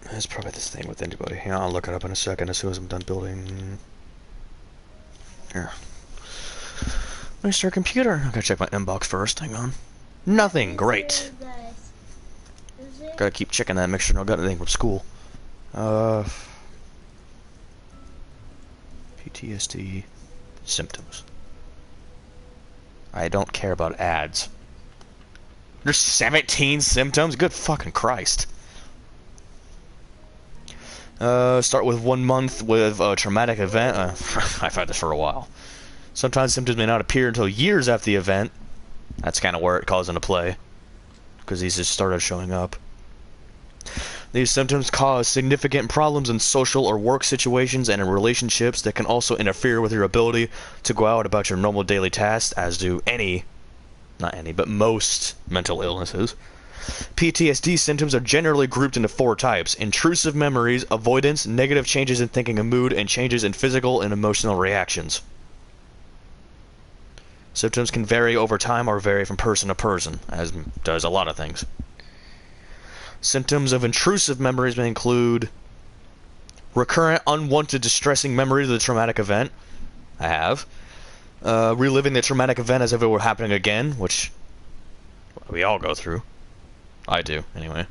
That's probably the thing with anybody. Hang on, I'll look it up in a second as soon as I'm done building. Here. Mr. Computer. I gotta check my inbox first. Hang on. Nothing. Great. Is it? Gotta keep checking that, make sure I don't got anything from school. PTSD symptoms. I don't care about ads. There's 17 symptoms? Good fucking Christ. Start with 1 month with a traumatic event. I've had this for a while. Sometimes symptoms may not appear until years after the event. That's kind of where it calls into play, because these just started showing up. These symptoms cause significant problems in social or work situations and in relationships that can also interfere with your ability to go out about your normal daily tasks, as do but most mental illnesses. PTSD symptoms are generally grouped into 4 types: intrusive memories, avoidance, negative changes in thinking and mood, and changes in physical and emotional reactions. Symptoms can vary over time or vary from person to person, as does a lot of things. Symptoms of intrusive memories may include recurrent, unwanted, distressing memories of the traumatic event. I have. Reliving the traumatic event as if it were happening again, which we all go through. I do, anyway.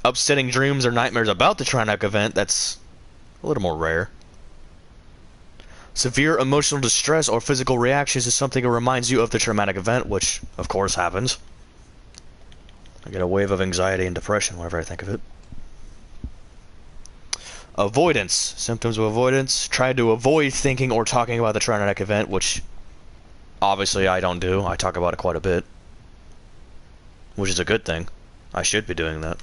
Upsetting dreams or nightmares about the traumatic event. That's a little more rare. Severe emotional distress or physical reactions to something that reminds you of the traumatic event, which, of course, happens. I get a wave of anxiety and depression whenever I think of it. Avoidance. Symptoms of avoidance. Try to avoid thinking or talking about the traumatic event, which obviously I don't do. I talk about it quite a bit, which is a good thing. I should be doing that.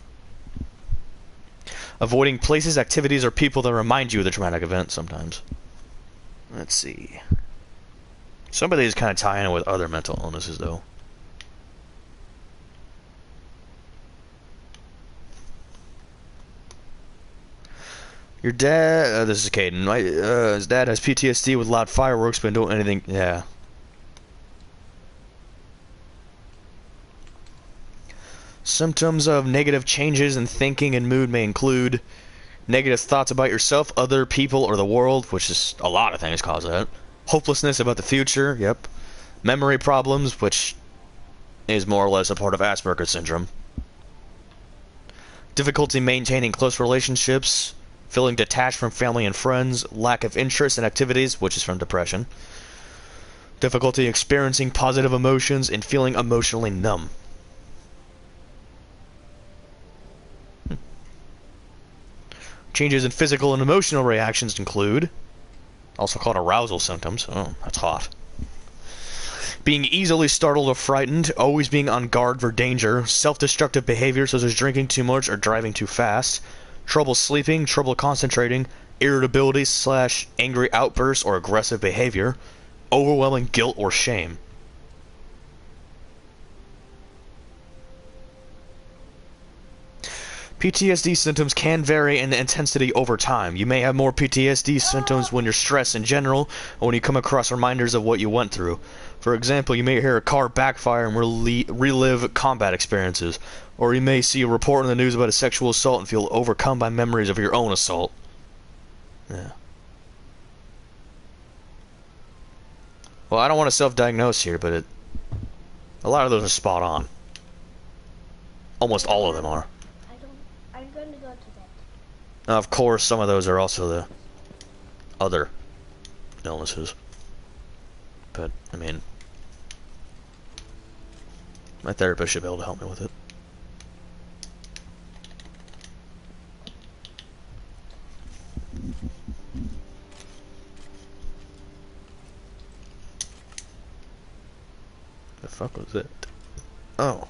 Avoiding places, activities, or people that remind you of the traumatic event sometimes. Let's see. Some of these kind of tie in with other mental illnesses, though. Your dad, this is Caden. His dad has PTSD with loud fireworks, but don't anything. Yeah. Symptoms of negative changes in thinking and mood may include negative thoughts about yourself, other people, or the world, which is a lot of things cause that. Hopelessness about the future, yep. Memory problems, which is more or less a part of Asperger's syndrome. Difficulty maintaining close relationships, feeling detached from family and friends, lack of interest in activities, which is from depression. Difficulty experiencing positive emotions and feeling emotionally numb. Changes in physical and emotional reactions include, also called arousal symptoms. Oh, that's hot. Being easily startled or frightened, always being on guard for danger, self-destructive behavior such as drinking too much or driving too fast, trouble sleeping, trouble concentrating, irritability / angry outbursts or aggressive behavior, overwhelming guilt or shame. PTSD symptoms can vary in intensity over time. You may have more PTSD symptoms when you're stressed in general, or when you come across reminders of what you went through. For example, you may hear a car backfire and relive combat experiences, or you may see a report on the news about a sexual assault and feel overcome by memories of your own assault. Yeah. Well, I don't want to self-diagnose here, but a lot of those are spot on. Almost all of them are. I'm going to go to bed. Now, of course, some of those are also the other illnesses. But, I mean, my therapist should be able to help me with it. The fuck was it? Oh.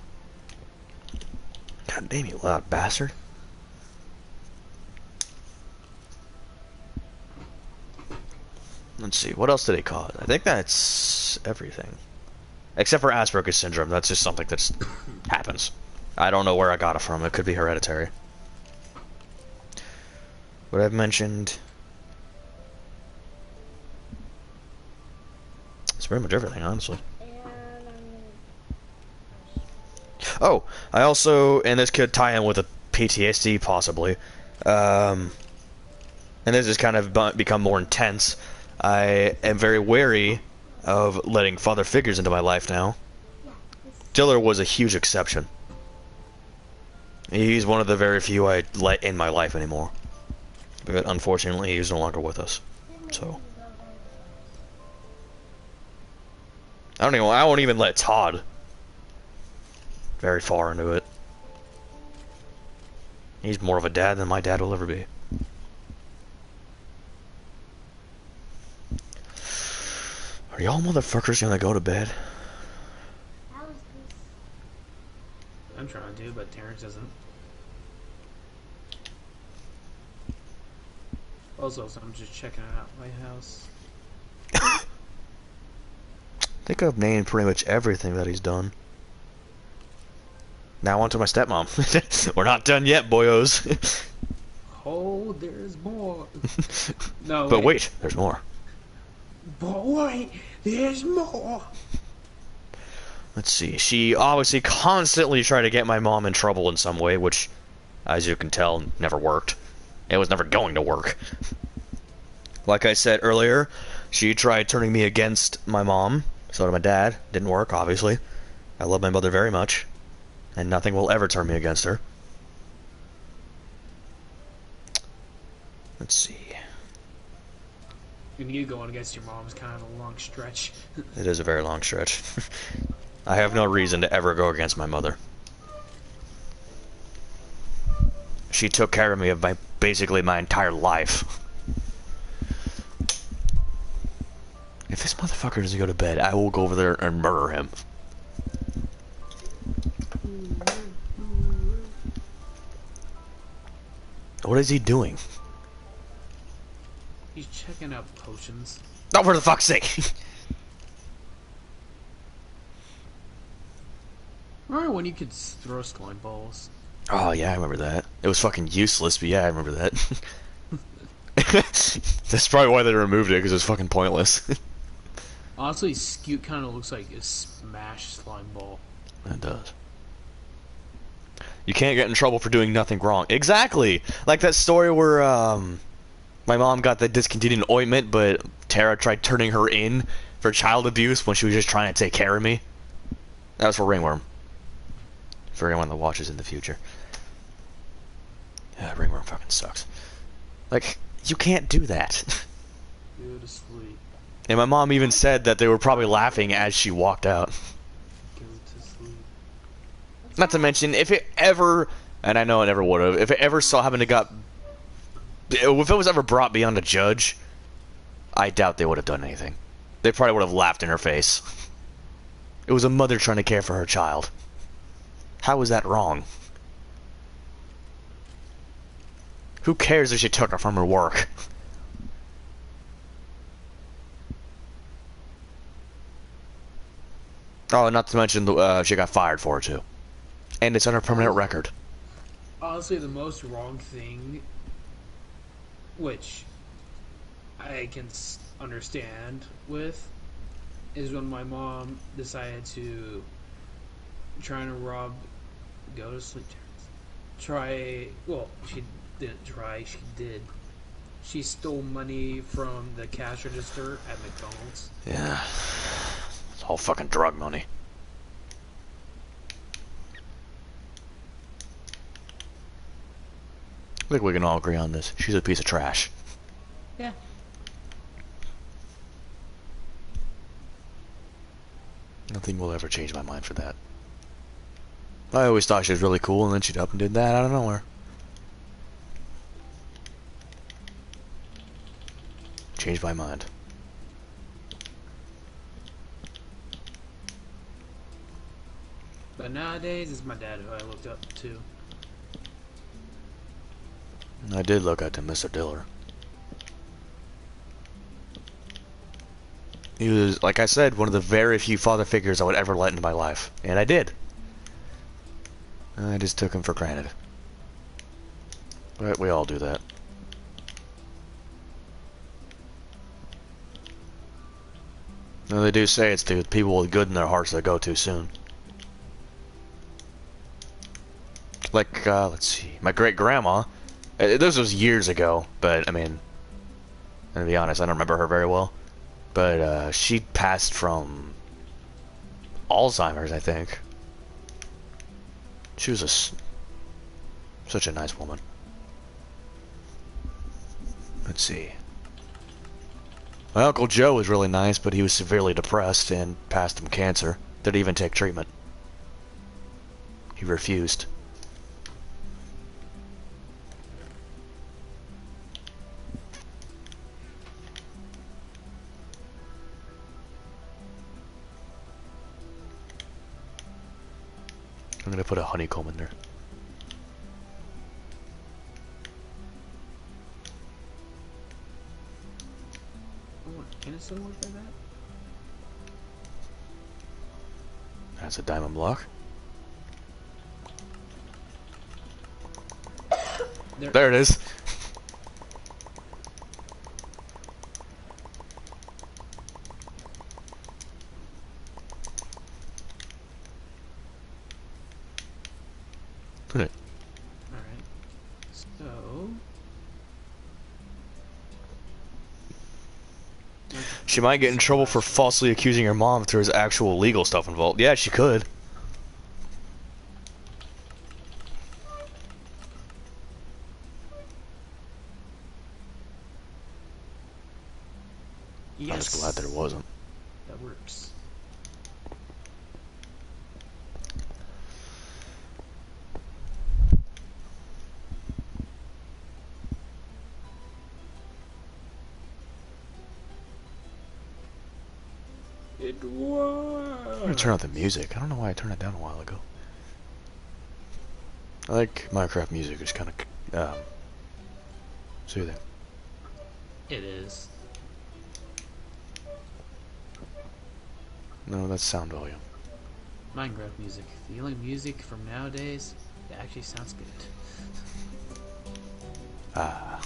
God damn you, loud bastard. Let's see, what else did he cause? I think that's everything. Except for Asperger's syndrome, that's just something that happens. I don't know where I got it from, it could be hereditary. But I've mentioned... it's pretty much everything, honestly. Oh, I also, and this could tie in with a PTSD possibly, and this has kind of become more intense. I am very wary of letting father figures into my life now. Diller was a huge exception. He's one of the very few I let in my life anymore. But unfortunately, he's no longer with us. So I won't even let Todd very far into it. He's more of a dad than my dad will ever be. Are y'all motherfuckers gonna go to bed? I'm trying to, but Terrence doesn't. Also, so I'm just checking out my house. I think I've named pretty much everything that he's done. Now on to my stepmom. We're not done yet, boyos. Oh, there's more. No, But wait, there's more. Boy, there's more. Let's see. She obviously constantly tried to get my mom in trouble in some way, which, as you can tell, never worked. It was never going to work. Like I said earlier, she tried turning me against my mom. So did my dad. Didn't work, obviously. I love my mother very much. And nothing will ever turn me against her. Let's see. And you going against your mom is kind of a long stretch. It is a very long stretch. I have no reason to ever go against my mother. She took care of me of basically my entire life. If this motherfucker doesn't go to bed, I will go over there and murder him. What is he doing? He's checking out potions. Oh, for the fuck's sake! Remember when you could throw scoring balls? Oh yeah, I remember that. It was fucking useless, but yeah, I remember that. That's probably why they removed it, because it's fucking pointless. Honestly, Scoot kind of looks like a smashed slime ball. It does. You can't get in trouble for doing nothing wrong. Exactly! Like that story where, my mom got the discontinued ointment, but Tara tried turning her in for child abuse when she was just trying to take care of me. That was for Ringworm. For anyone that watches in the future. Yeah, Ringworm fucking sucks. Like, you can't do that. Go to sleep. And my mom even said that they were probably laughing as she walked out. Go to sleep. Not to mention, if it ever, and I know it never would have, if it ever saw having to got, if it was ever brought beyond a judge, I doubt they would have done anything. They probably would have laughed in her face. It was a mother trying to care for her child. How was that wrong? Who cares if she took her from her work? Oh, not to mention she got fired for it too. And it's on her permanent record. Honestly, the most wrong thing, which I can understand with, is when my mom decided to try and rob. Go to sleep, Terrence. Well, she didn't try. She did. She stole money from the cash register at McDonald's. Yeah. It's all fucking drug money. I think we can all agree on this. She's a piece of trash. Yeah. Nothing will ever change my mind for that. I always thought she was really cool, and then she up and did that out of nowhere. Changed my mind. But nowadays, it's my dad who I looked up to. I did look up to Mr. Diller. He was, like I said, one of the very few father figures I would ever let into my life. And I did. I just took him for granted. But we all do that. Now they do say it's the people with good in their hearts that go too soon. Like, let's see, my great-grandma, this was years ago, but, I mean, to be honest, I don't remember her very well, but, she passed from Alzheimer's, I think. She was such a nice woman. Let's see. My Uncle Joe was really nice, but he was severely depressed and passed from cancer. Didn't even take treatment. He refused. I'm gonna put a honeycomb in there. Oh, can it still work like that? That's a diamond block. There it is. Put it. Alright. So... She might get in trouble for falsely accusing her mom if there's actual legal stuff involved. Yeah, she could. Yes. I'm just glad there wasn't. That works. It was. I'm gonna turn off the music. I don't know why I turned it down a while ago. I like Minecraft music. It's kind of soothing. It is. No, that's sound volume. Minecraft music. The only music from nowadays that actually sounds good. Ah.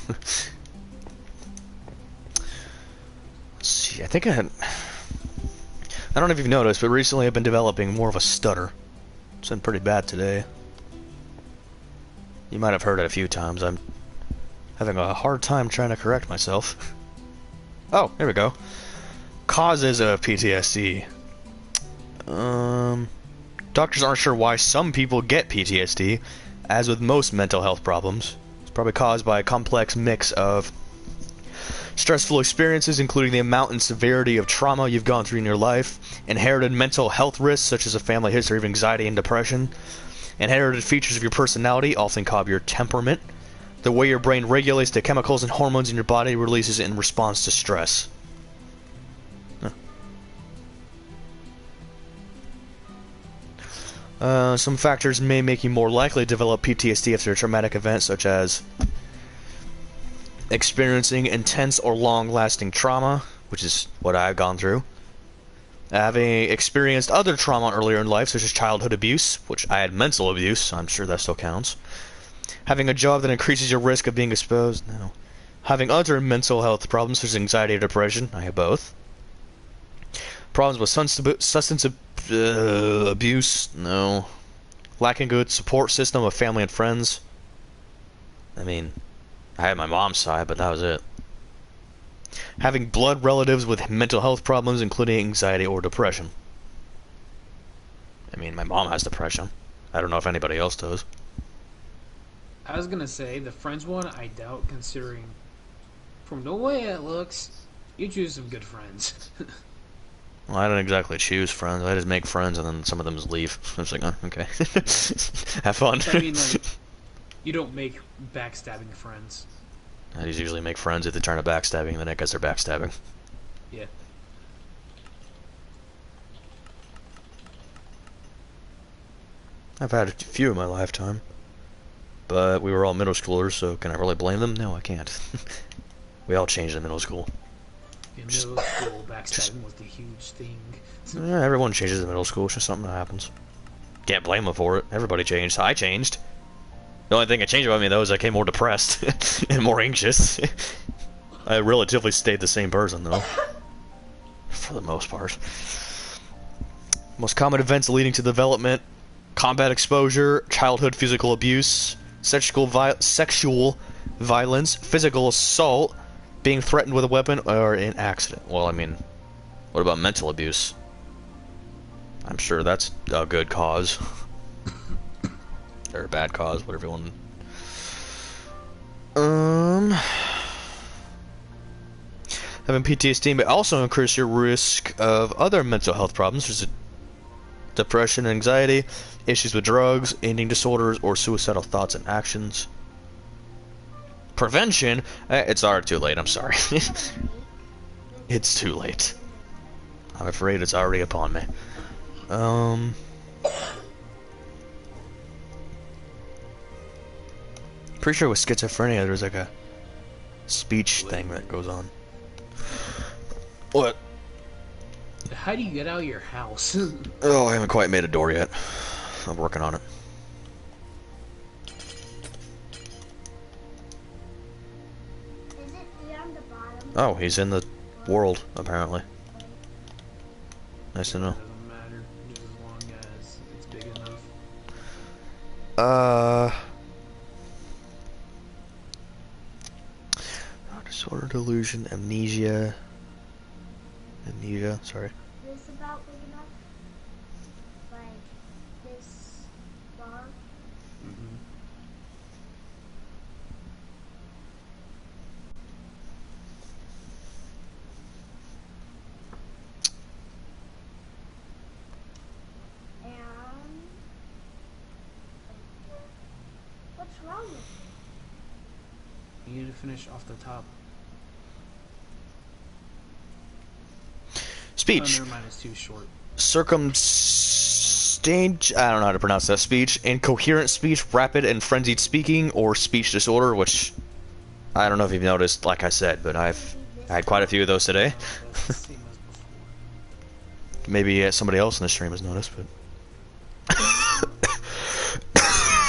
see. I think I don't know if you've noticed, but recently I've been developing more of a stutter. It's been pretty bad today. You might have heard it a few times. I'm having a hard time trying to correct myself. Oh, here we go. Causes of PTSD. Doctors aren't sure why some people get PTSD. As with most mental health problems, it's probably caused by a complex mix of stressful experiences, including the amount and severity of trauma you've gone through in your life, inherited mental health risks such as a family history of anxiety and depression, inherited features of your personality, often called your temperament, the way your brain regulates the chemicals and hormones in your body releases in response to stress. Some factors may make you more likely to develop PTSD after a traumatic event, such as experiencing intense or long-lasting trauma, which is what I've gone through, having experienced other trauma earlier in life, such as childhood abuse, which I had mental abuse, so I'm sure that still counts, having a job that increases your risk of being exposed, no, having other mental health problems, such as anxiety or depression, I have both, problems with substance abuse, no. Lacking good support system of family and friends. I mean, I had my mom's side, but that was it. Having blood relatives with mental health problems, including anxiety or depression. I mean, my mom has depression. I don't know if anybody else does. I was gonna say, the friends one, I doubt, considering from the way it looks, you choose some good friends. Well, I don't exactly choose friends. I just make friends and then some of them just leave. I'm just like, oh, okay. Have fun. I mean, like, you don't make backstabbing friends. I just usually make friends if they turn to backstabbing, then I guess they're backstabbing. Yeah. I've had a few in my lifetime. But we were all middle schoolers, so can I really blame them? No, I can't. We all changed in middle school. In middle school, backstabbing was the huge thing. Yeah, everyone changes in middle school. It's just something that happens. Can't blame them for it. Everybody changed. I changed. The only thing that changed about me, though, is I became more depressed and more anxious. I relatively stayed the same person, though. For the most part. Most common events leading to development: combat exposure, childhood physical abuse, sexual violence, physical assault, being threatened with a weapon, or an accident. Well, I mean, what about mental abuse? I'm sure that's a good cause. Or a bad cause, whatever you want. Having PTSD may also increase your risk of other mental health problems, such as depression, anxiety, issues with drugs, eating disorders, or suicidal thoughts and actions. Prevention? It's already too late, I'm sorry. It's too late. I'm afraid it's already upon me. Pretty sure with schizophrenia there's like a speech thing that goes on. What? How do you get out of your house? Oh, I haven't quite made a door yet. I'm working on it. Is it on the bottom? Oh, he's in the world, apparently. Nice to know. Doesn't matter, just as long as it's big enough. Disorder, delusion, amnesia. Amnesia, sorry. This about big enough? Like this bar? And what's wrong with it? You need to finish off the top. Speech. Oh, never mind, it's too short. Circumstange, I don't know how to pronounce that speech. Incoherent speech, rapid and frenzied speaking, or speech disorder, which I don't know if you've noticed, like I said, but I had quite a few of those today. That's the same as before. Maybe somebody else in the stream has noticed, but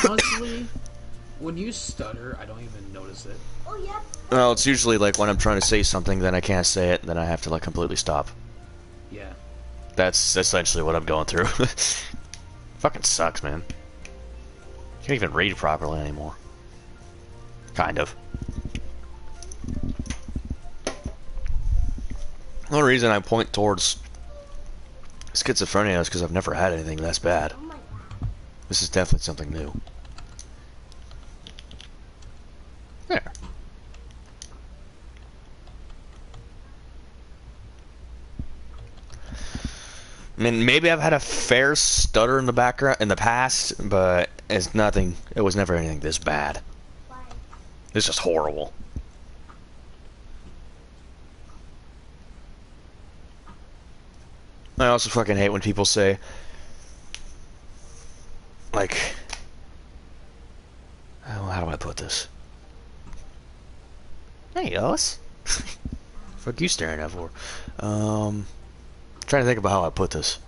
Honestly, When you stutter, I don't even notice it. Oh, yep. Well, it's usually like when I'm trying to say something, then I can't say it, and then I have to like completely stop. Yeah. That's essentially what I'm going through. Fucking sucks, man. Can't even read properly anymore. Kind of. The only reason I point towards schizophrenia is because I've never had anything that's bad. Oh my God. This is definitely something new. There. I mean, maybe I've had a fair stutter in the background in the past, but it's nothing. It was never anything this bad. Why? It's just horrible. I also fucking hate when people say, like, oh, how do I put this? Hey, Ellis. Fuck you staring at for? Trying to think about how I put this.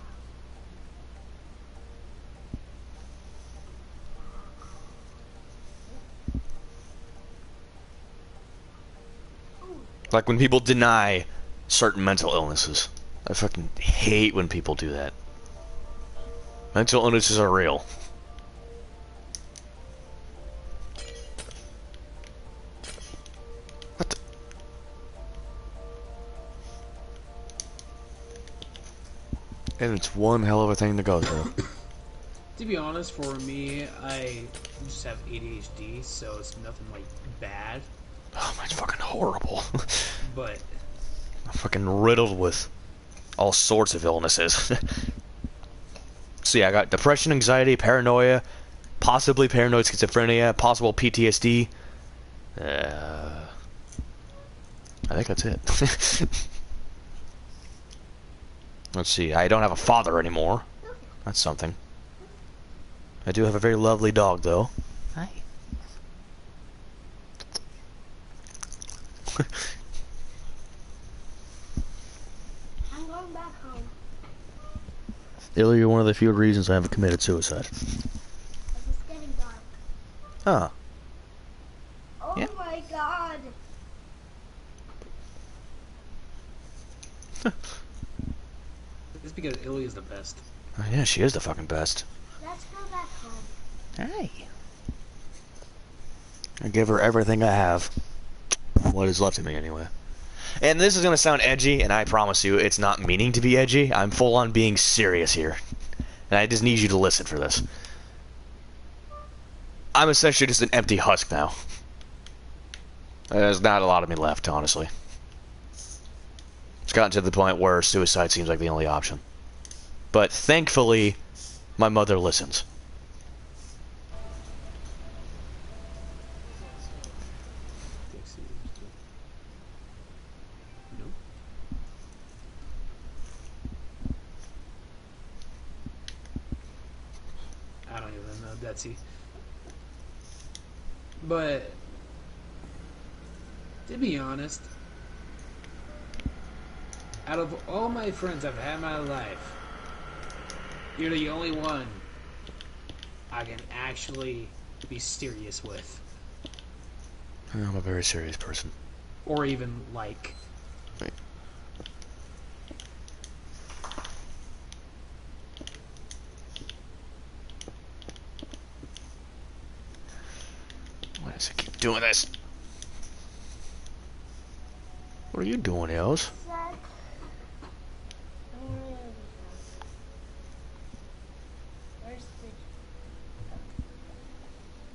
Like when people deny certain mental illnesses. I fucking hate when people do that. Mental illnesses are real. What the? And it's one hell of a thing to go through. To be honest, for me, I just have ADHD, so it's nothing like bad. Oh, mine's fucking horrible. But I'm fucking riddled with all sorts of illnesses. See, I got depression, anxiety, paranoia, possibly paranoid schizophrenia, possible PTSD. I think that's it. Let's see, I don't have a father anymore. That's something. I do have a very lovely dog, though. Hi. I'm going back home. Illy, you're one of the few reasons I haven't committed suicide. It's getting dark. Huh. Oh Yeah. my God. it's because Illy is the best. Oh, yeah, she is the fucking best. Let's go back home. Hey. I give her everything I have. What is left of me, anyway. And this is going to sound edgy, and I promise you, it's not meaning to be edgy. I'm full on being serious here. And I just need you to listen for this. I'm essentially just an empty husk now. There's not a lot of me left, honestly. It's gotten to the point where suicide seems like the only option. But thankfully, my mother listens. Nope. I don't even know, Betsy. But to be honest, out of all my friends I've had in my life, you're the only one I can actually be serious with. I'm a very serious person. Or even like. Wait. Why does it keep doing this? What are you doing, Els? Zach. Where's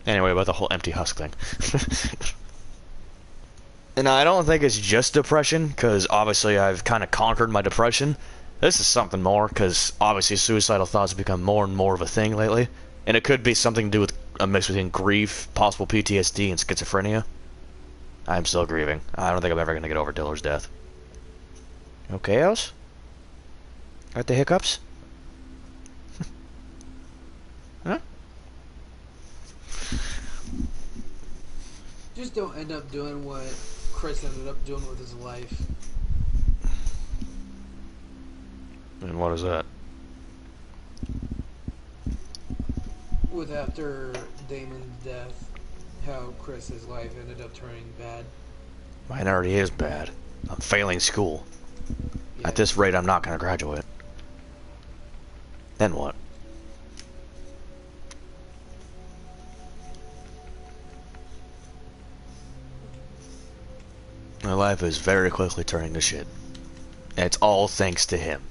the... Anyway, about the whole empty husk thing. And I don't think it's just depression, because obviously I've kind of conquered my depression. This is something more, because obviously suicidal thoughts have become more and more of a thing lately. And it could be something to do with a mix between grief, possible PTSD, and schizophrenia. I'm still grieving. I don't think I'm ever going to get over Diller's death. Okay, Els? Got the hiccups? Huh? Just don't end up doing what Chris ended up doing with his life. And what is that? With after Damon's death. how Chris's life ended up turning bad. Mine already is bad. I'm failing school. Yeah. At this rate, I'm not gonna graduate. Then what? My life is very quickly turning to shit. And it's all thanks to him.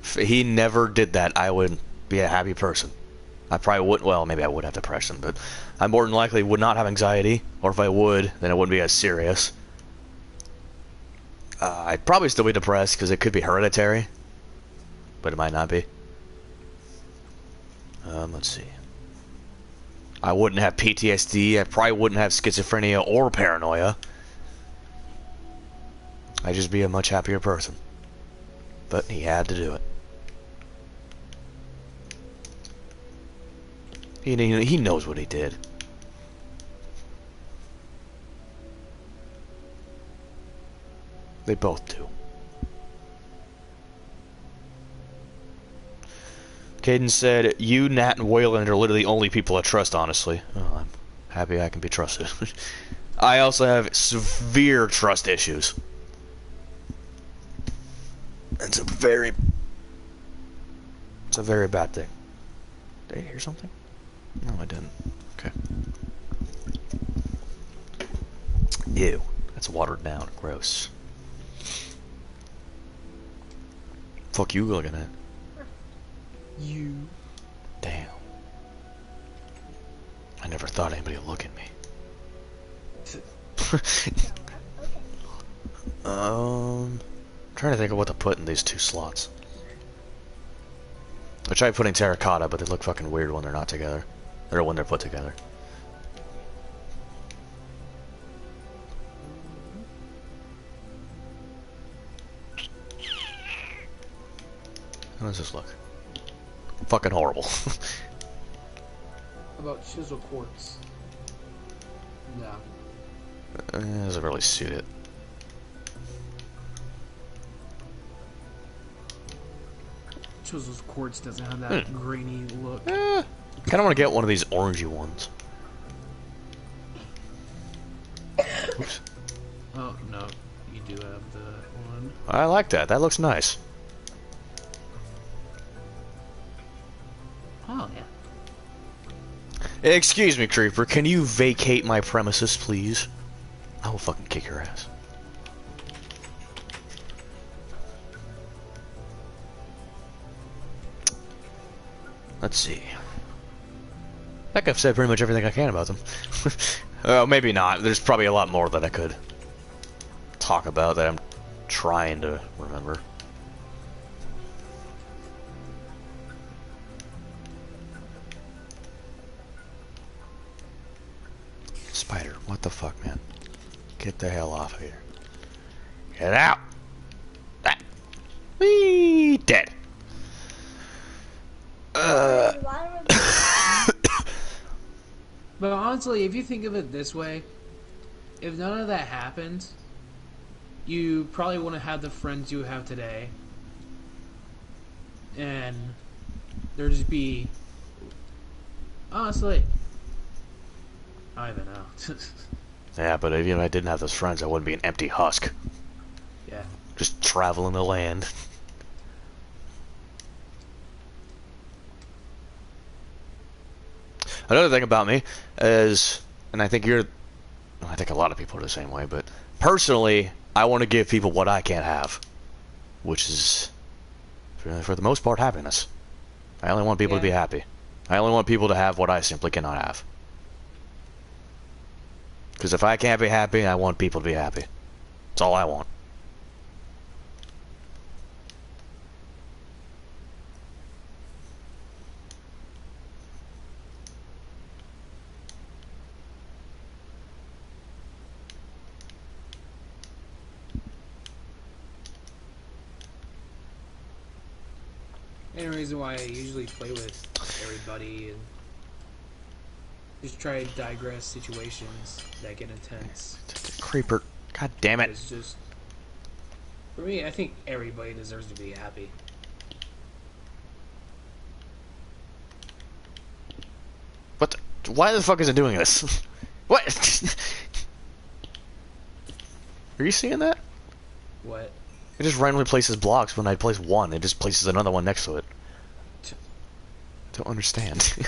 If he never did that, I would be a happy person. I probably wouldn't, well, maybe I would have depression, but I more than likely would not have anxiety, or if I would, then it wouldn't be as serious. I'd probably still be depressed, because it could be hereditary, but it might not be. Let's see. I wouldn't have PTSD, I probably wouldn't have schizophrenia or paranoia. I'd just be a much happier person. But he had to do it. He knows what he did. They both do. Caden said, you, Nat, and Wayland are literally the only people I trust, honestly. Oh, I'm happy I can be trusted. I also have severe trust issues. It's a very bad thing. Did I hear something? No, I didn't. Okay. Ew. That's watered down. Gross. Fuck you looking at? You. Damn. I never thought anybody would look at me. Trying to think of what to put in these two slots. I tried putting terracotta, but they look fucking weird when they're not together. Or when they're put together. How does this look? Fucking horrible. How about chisel quartz? No. Doesn't really suit it. Chisel quartz doesn't have that grainy look. I kind of want to get one of these orangey ones. Oops. Oh, no. You do have the one. I like that. That looks nice. Oh, yeah. Excuse me, Creeper. Can you vacate my premises, please? I will fucking kick your ass. Let's see. I think I've said pretty much everything I can about them. Maybe not. There's probably a lot more that I could talk about that I'm trying to remember. Spider, what the fuck, man? Get the hell off of here. Get out! Ah. Whee! Dead. But honestly, if you think of it this way, if none of that happened, you probably wouldn't have the friends you have today. And there'd just be... Honestly, I don't even know. Yeah, but even if I didn't have those friends, I wouldn't be an empty husk. Yeah. Just traveling the land. Another thing about me is, and I think a lot of people are the same way, but personally, I want to give people what I can't have, which is, for the most part, happiness. I only want people to be happy. I only want people to have what I simply cannot have. Because if I can't be happy, I want people to be happy. That's all I want. And the reason why I usually play with everybody and just try to digress situations that get intense. Creeper. God damn it. It's just, for me, I think everybody deserves to be happy. What the? Why the fuck is it doing this? What? Are you seeing that? What? It just randomly places blocks when I place one. It just places another one next to it. Don't understand.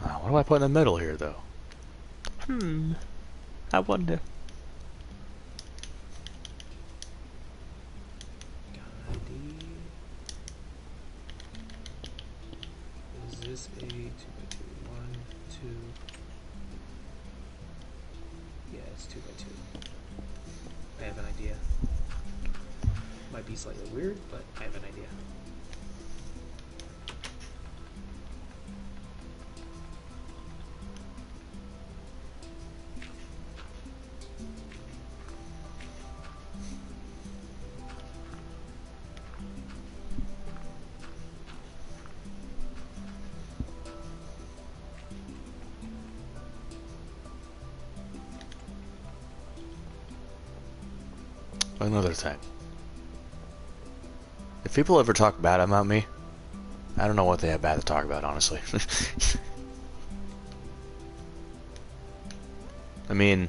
What do I put in the middle here, though? I wonder. Got an idea. Is this a 2x2? 1, 2. Yeah, it's 2x2. I have an idea. Might be slightly weird, but I have an idea. Another thing. If people ever talk bad about me, I don't know what they have bad to talk about, honestly. I mean,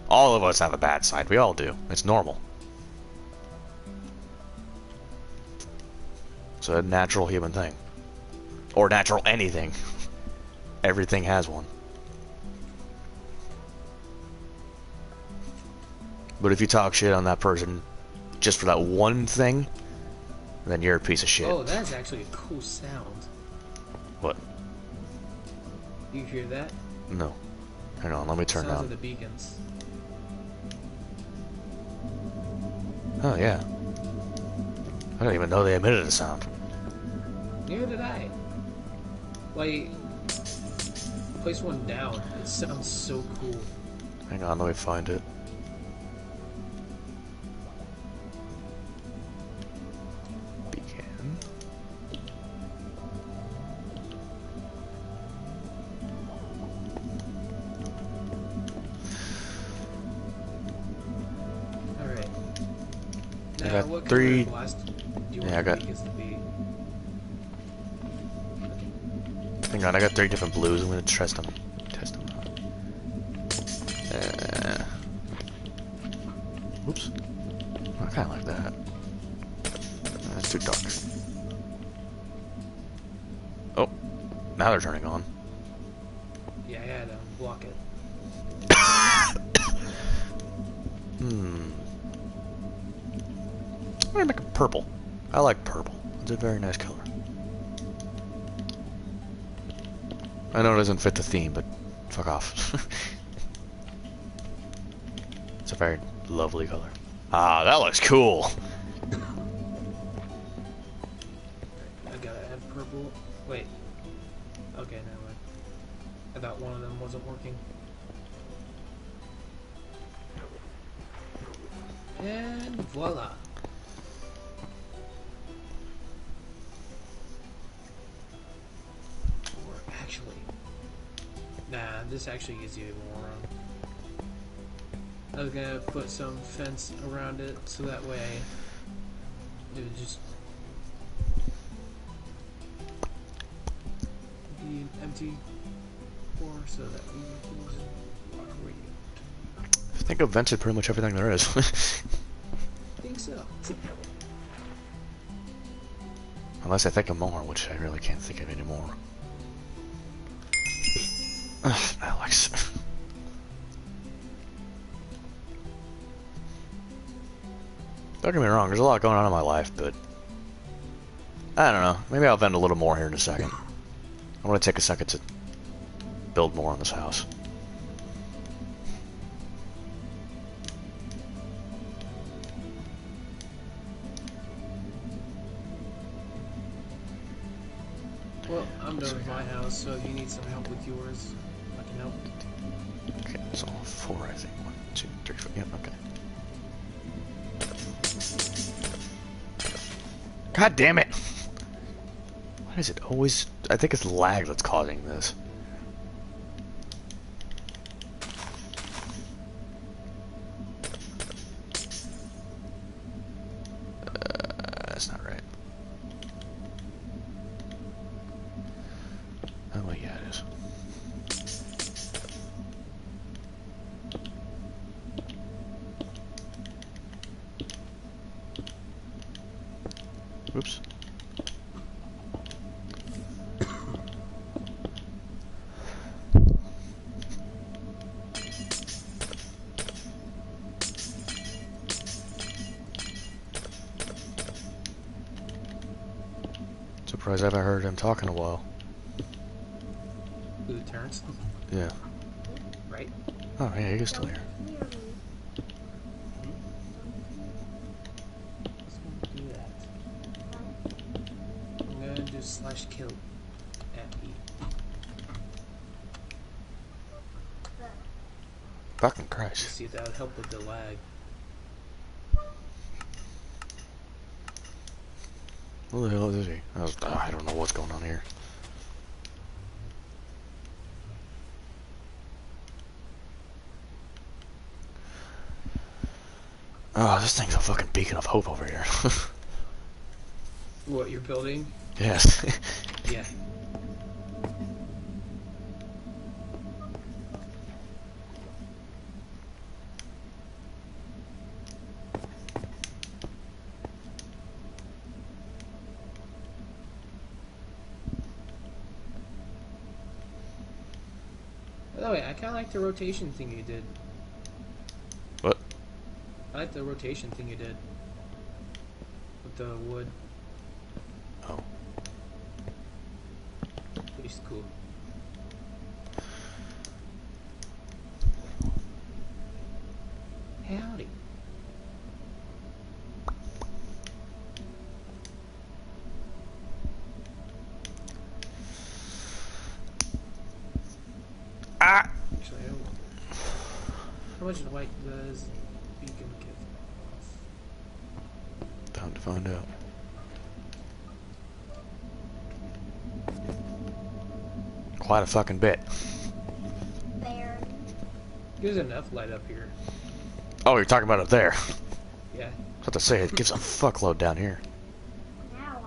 all of us have a bad side. We all do. It's normal. It's a natural human thing. Or natural anything. Everything has one. But if you talk shit on that person just for that one thing, then you're a piece of shit. Oh, that's actually a cool sound. What? You hear that? No. Hang on, let me turn Sounds down. of the beacons. Oh, yeah. I didn't even know they emitted a sound. Neither did I. Like, place one down. It sounds so cool. Hang on, let me find it. Beacon. Alright. I Now, got what three- color blast do you Yeah, want I got- the beacons to be? Hang on, I got 3 different blues. I'm gonna test them. Test them. Oops. I kinda like that. That's too dark. Oh, now they're turning on. Yeah, I had to block it. I'm gonna make it purple. I like purple. It's a very nice color. I know it doesn't fit the theme, but fuck off. It's a very lovely color. Ah, that looks cool. I gotta add purple. Wait. Okay, never mind. I thought one of them wasn't working. And voila. Or actually, nah, this actually gives you more room. I was gonna put some fence around it so that way it would just be an empty floor so that we can just walk away. I think I've vented pretty much everything there is. I think so. Unless I think of more, which I really can't think of anymore. Ugh, Alex. Don't get me wrong, there's a lot going on in my life, but I don't know. Maybe I'll vent a little more here in a second. I want to take a second to build more on this house. Well, I'm done with my house, so if you need some help with yours, I can help. Okay, so 4, I think. 1, 2, 3, 4. Yep, okay. God damn it! Why is it always... I think it's lag that's causing this. Oops. Surprised I haven't heard him talk in a while. Who, Terrence? Yeah. Right? Oh, yeah, he is still here. Let's go do that. I'm gonna do /kill at E. Fucking Let's Christ. see if that would help with the lag. Who the hell is he? I don't know what's going on here. Oh, this thing's a fucking beacon of hope over here. What, you're building? Yes. Yeah. By the way, I kind of like the rotation thing you did. What? I like the rotation thing you did. With the wood. Oh. Pretty cool. Howdy. Ah! Actually, I don't. How much light does beacon give? Time to find out. Quite a fucking bit. There. Gives enough light up here. Oh, you're talking about up there. Yeah. I was about to say, it gives a fuckload down here. Now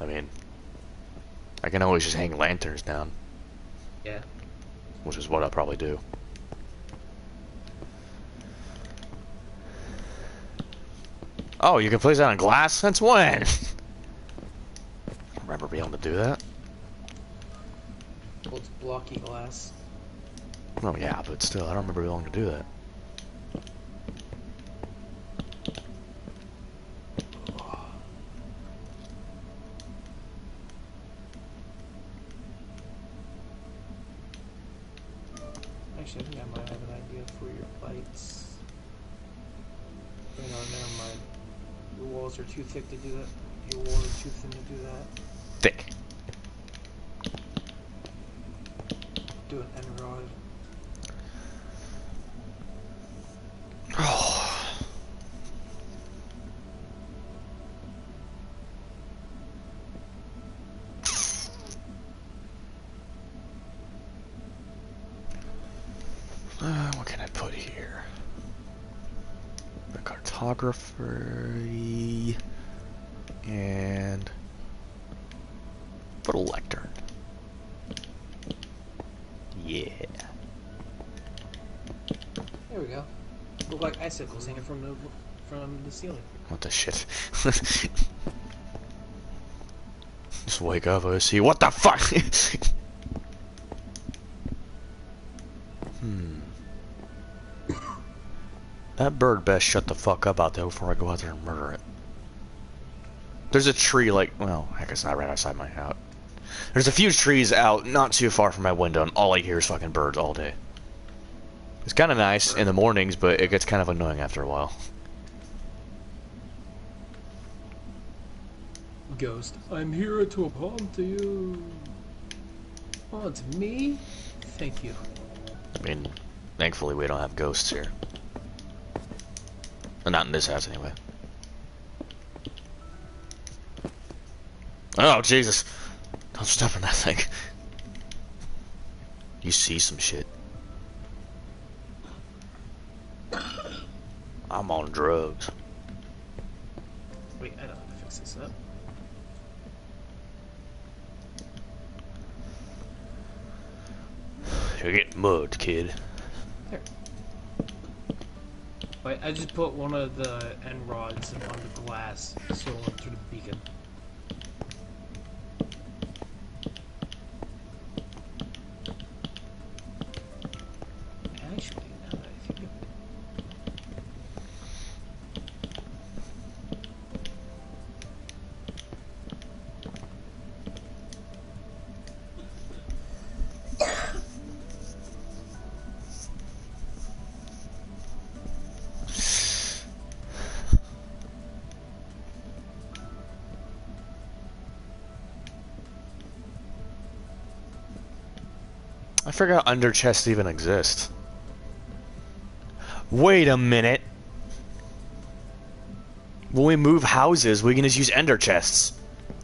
I mean, I can always just hang lanterns down, Yeah. which is what I'll probably do. Oh, you can place that on glass? Since when? I don't remember being able to do that. Well, it's blocky glass. Oh yeah, but still, I don't remember being able to do that. Actually, I think I might have an idea for your lights. Oh, no, never mind. Your walls are too thick to do that. Your walls are too thin to do that. Thick. Do an end rod. Oh. What can I put here? The cartographer and put a lectern. Yeah. There we go. Look like icicles hanging from the ceiling. What the shit? Just wake up and see what the fuck. That bird best shut the fuck up out there before I go out there and murder it. There's a tree like, well, I guess not right outside my house. There's a few trees out not too far from my window, and all I hear is fucking birds all day. It's kind of nice in the mornings, but it gets kind of annoying after a while. Ghost, I'm here to haunt you. Haunt me? Thank you. I mean, thankfully we don't have ghosts here. Well, not in this house, anyway. Oh, Jesus. Don't step on that thing. You see some shit. I'm on drugs. Wait, I know how to fix this up. You're getting mugged, kid. There. Like, I just put one of the end rods on the glass so it went through the beacon. Actually, now that I think of it. I forgot under chests even exist. Wait a minute. When we move houses, we can just use ender chests.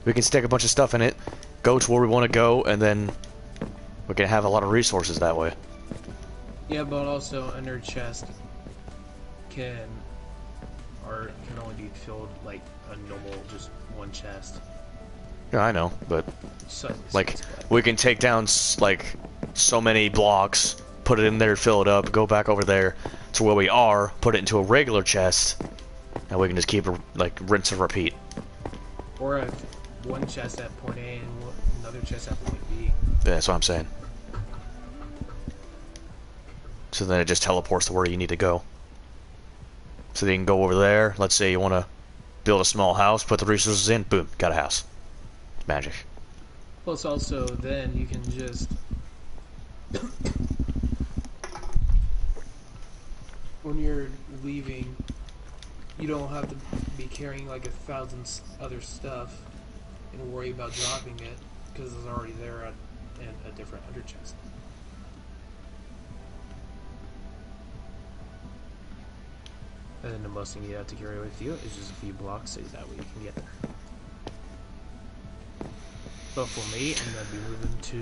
We can stick a bunch of stuff in it, go to where we want to go, and then we can have a lot of resources that way. Yeah, but also under chest can only be filled like a normal just one chest. Yeah, I know, but So, like we can take down like so many blocks, put it in there, fill it up, go back over there to where we are, put it into a regular chest, and we can just keep like rinse and repeat. or have one chest at point A and another chest at point B. Yeah, that's what I'm saying. So then it just teleports to where you need to go. So you can go over there. Let's say you want to build a small house, put the resources in, boom, got a house. Magic. Plus, also then you can just when you're leaving, you don't have to be carrying like 1,000 other stuff and worry about dropping it because it's already there at a different under chest. And then the most thing you have to carry with you is just a few blocks, so that way you can get there. But for me, I'm gonna be moving to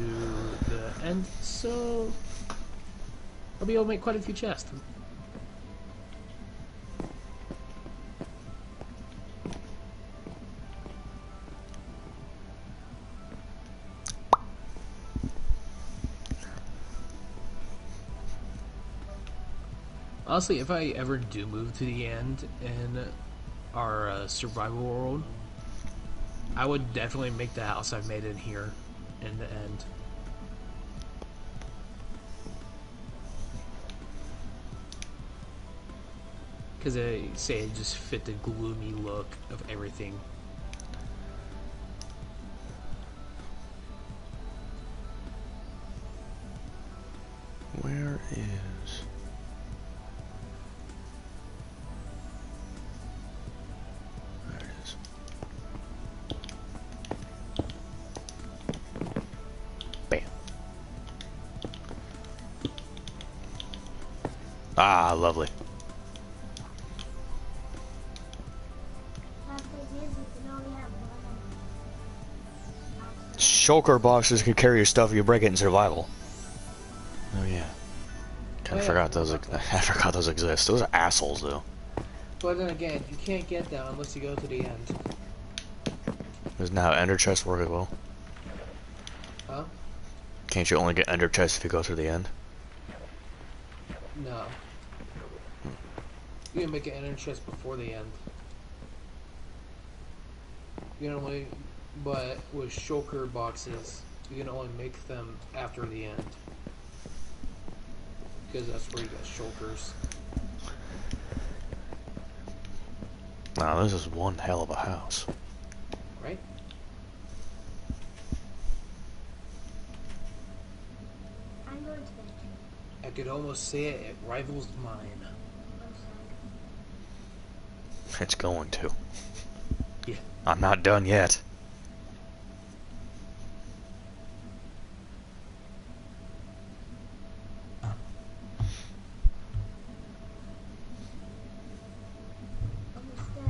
the end, so I'll be able to make quite a few chests. Honestly, if I ever do move to the end in our survival world, I would definitely make the house I've made in here in the end. Because I say it just fit the gloomy look of everything. Where is... There it is. Bam. Ah, lovely. Shulker boxes can carry your stuff if you break it in survival. Oh yeah. Kinda forgot those. I forgot those exist. Those are assholes though. But then again, you can't get them unless you go to the end. Doesn't how ender chests work as well. Huh? Can't you only get ender chests if you go to the end? No. You can make an ender chest before the end. You can only, but with shulker boxes, you can only make them after the end. Because that's where you got shulkers. Nah, this is one hell of a house. Right? I'm going to bed. I could almost say it rivals mine. It's going to. Yeah. I'm not done yet. Almost there.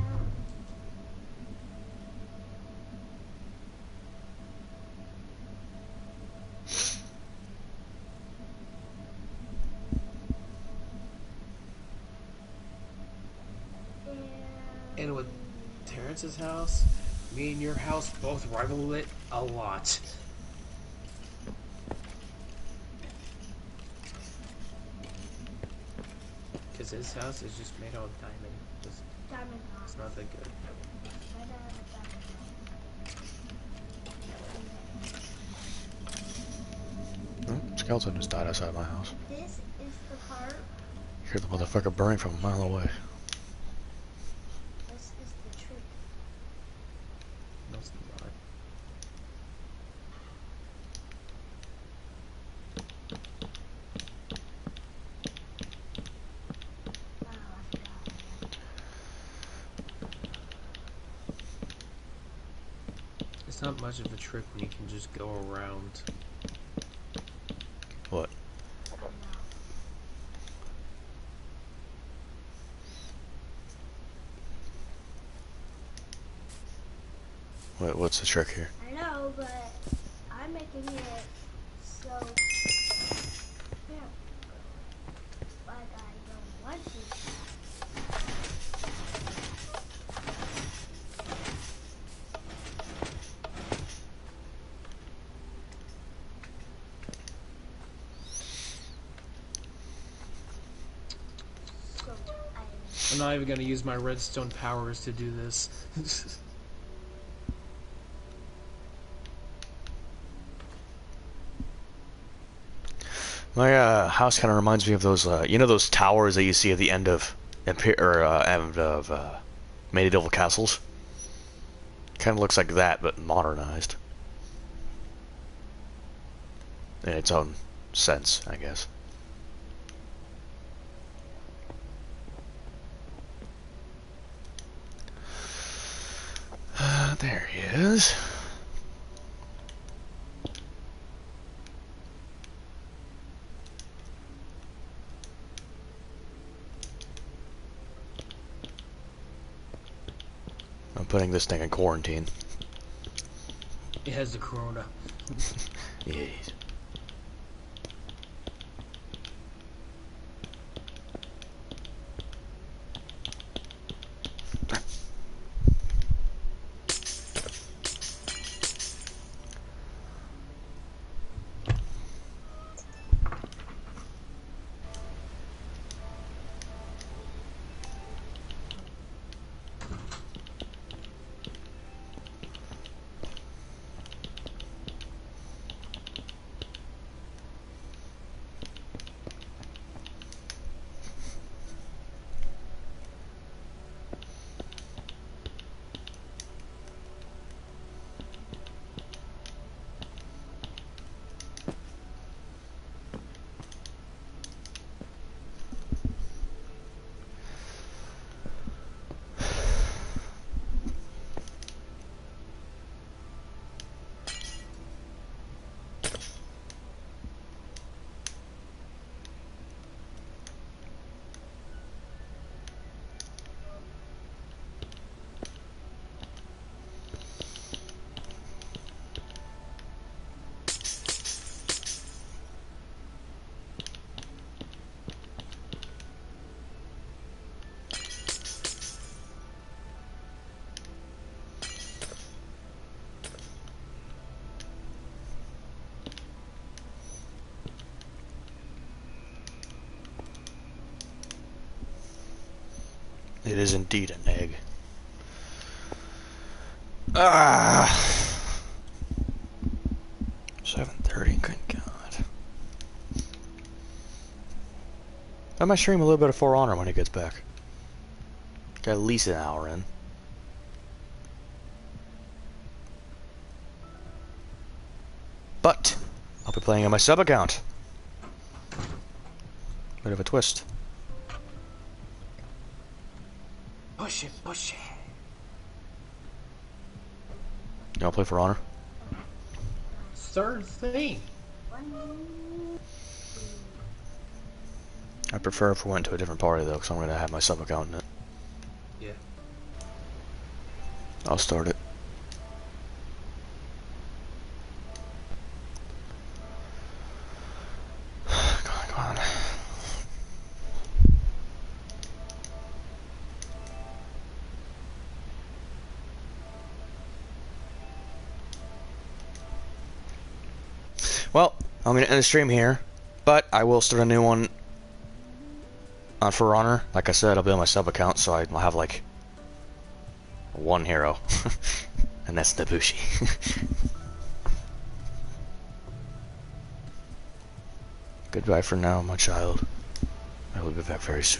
And with Terrence's house, me and your house both rival it a lot. Because his house is just made out of diamond. Diamond It's rock. not that good. I don't have a diamond rock. Skeleton just died outside my house. This is the part. You hear the motherfucker burning from a mile away. This is the trick. No, it's not. Oh, I forgot. It's not much of a trick when you can just go around. What? I don't know. What's the trick here? I know, but I'm making it so. Yeah. Like I don't want to. So I'm not even gonna use my redstone powers to do this. My house kind of reminds me of those, you know, those towers that you see at the end of medieval castles. Kind of looks like that, but modernized in its own sense, I guess. There he is. I'm putting this thing in quarantine. It has the corona. Yes. It is indeed an egg. Ah! 7:30, good God. I might stream a little bit of For Honor when he gets back. Got at least an hour in. But, I'll be playing on my sub account. Bit of a twist. Push it, push it. You wanna play For Honor? Third thing. I prefer if we went to a different party though, because I'm gonna have my sub account in it. Yeah. I'll start it. Come on. Well, I'm gonna end the stream here, but I will start a new one on For Honor. Like I said, I'll be on my sub account, so I'll have like one hero, and that's Nabushi. Goodbye for now, my child. I will be back very soon.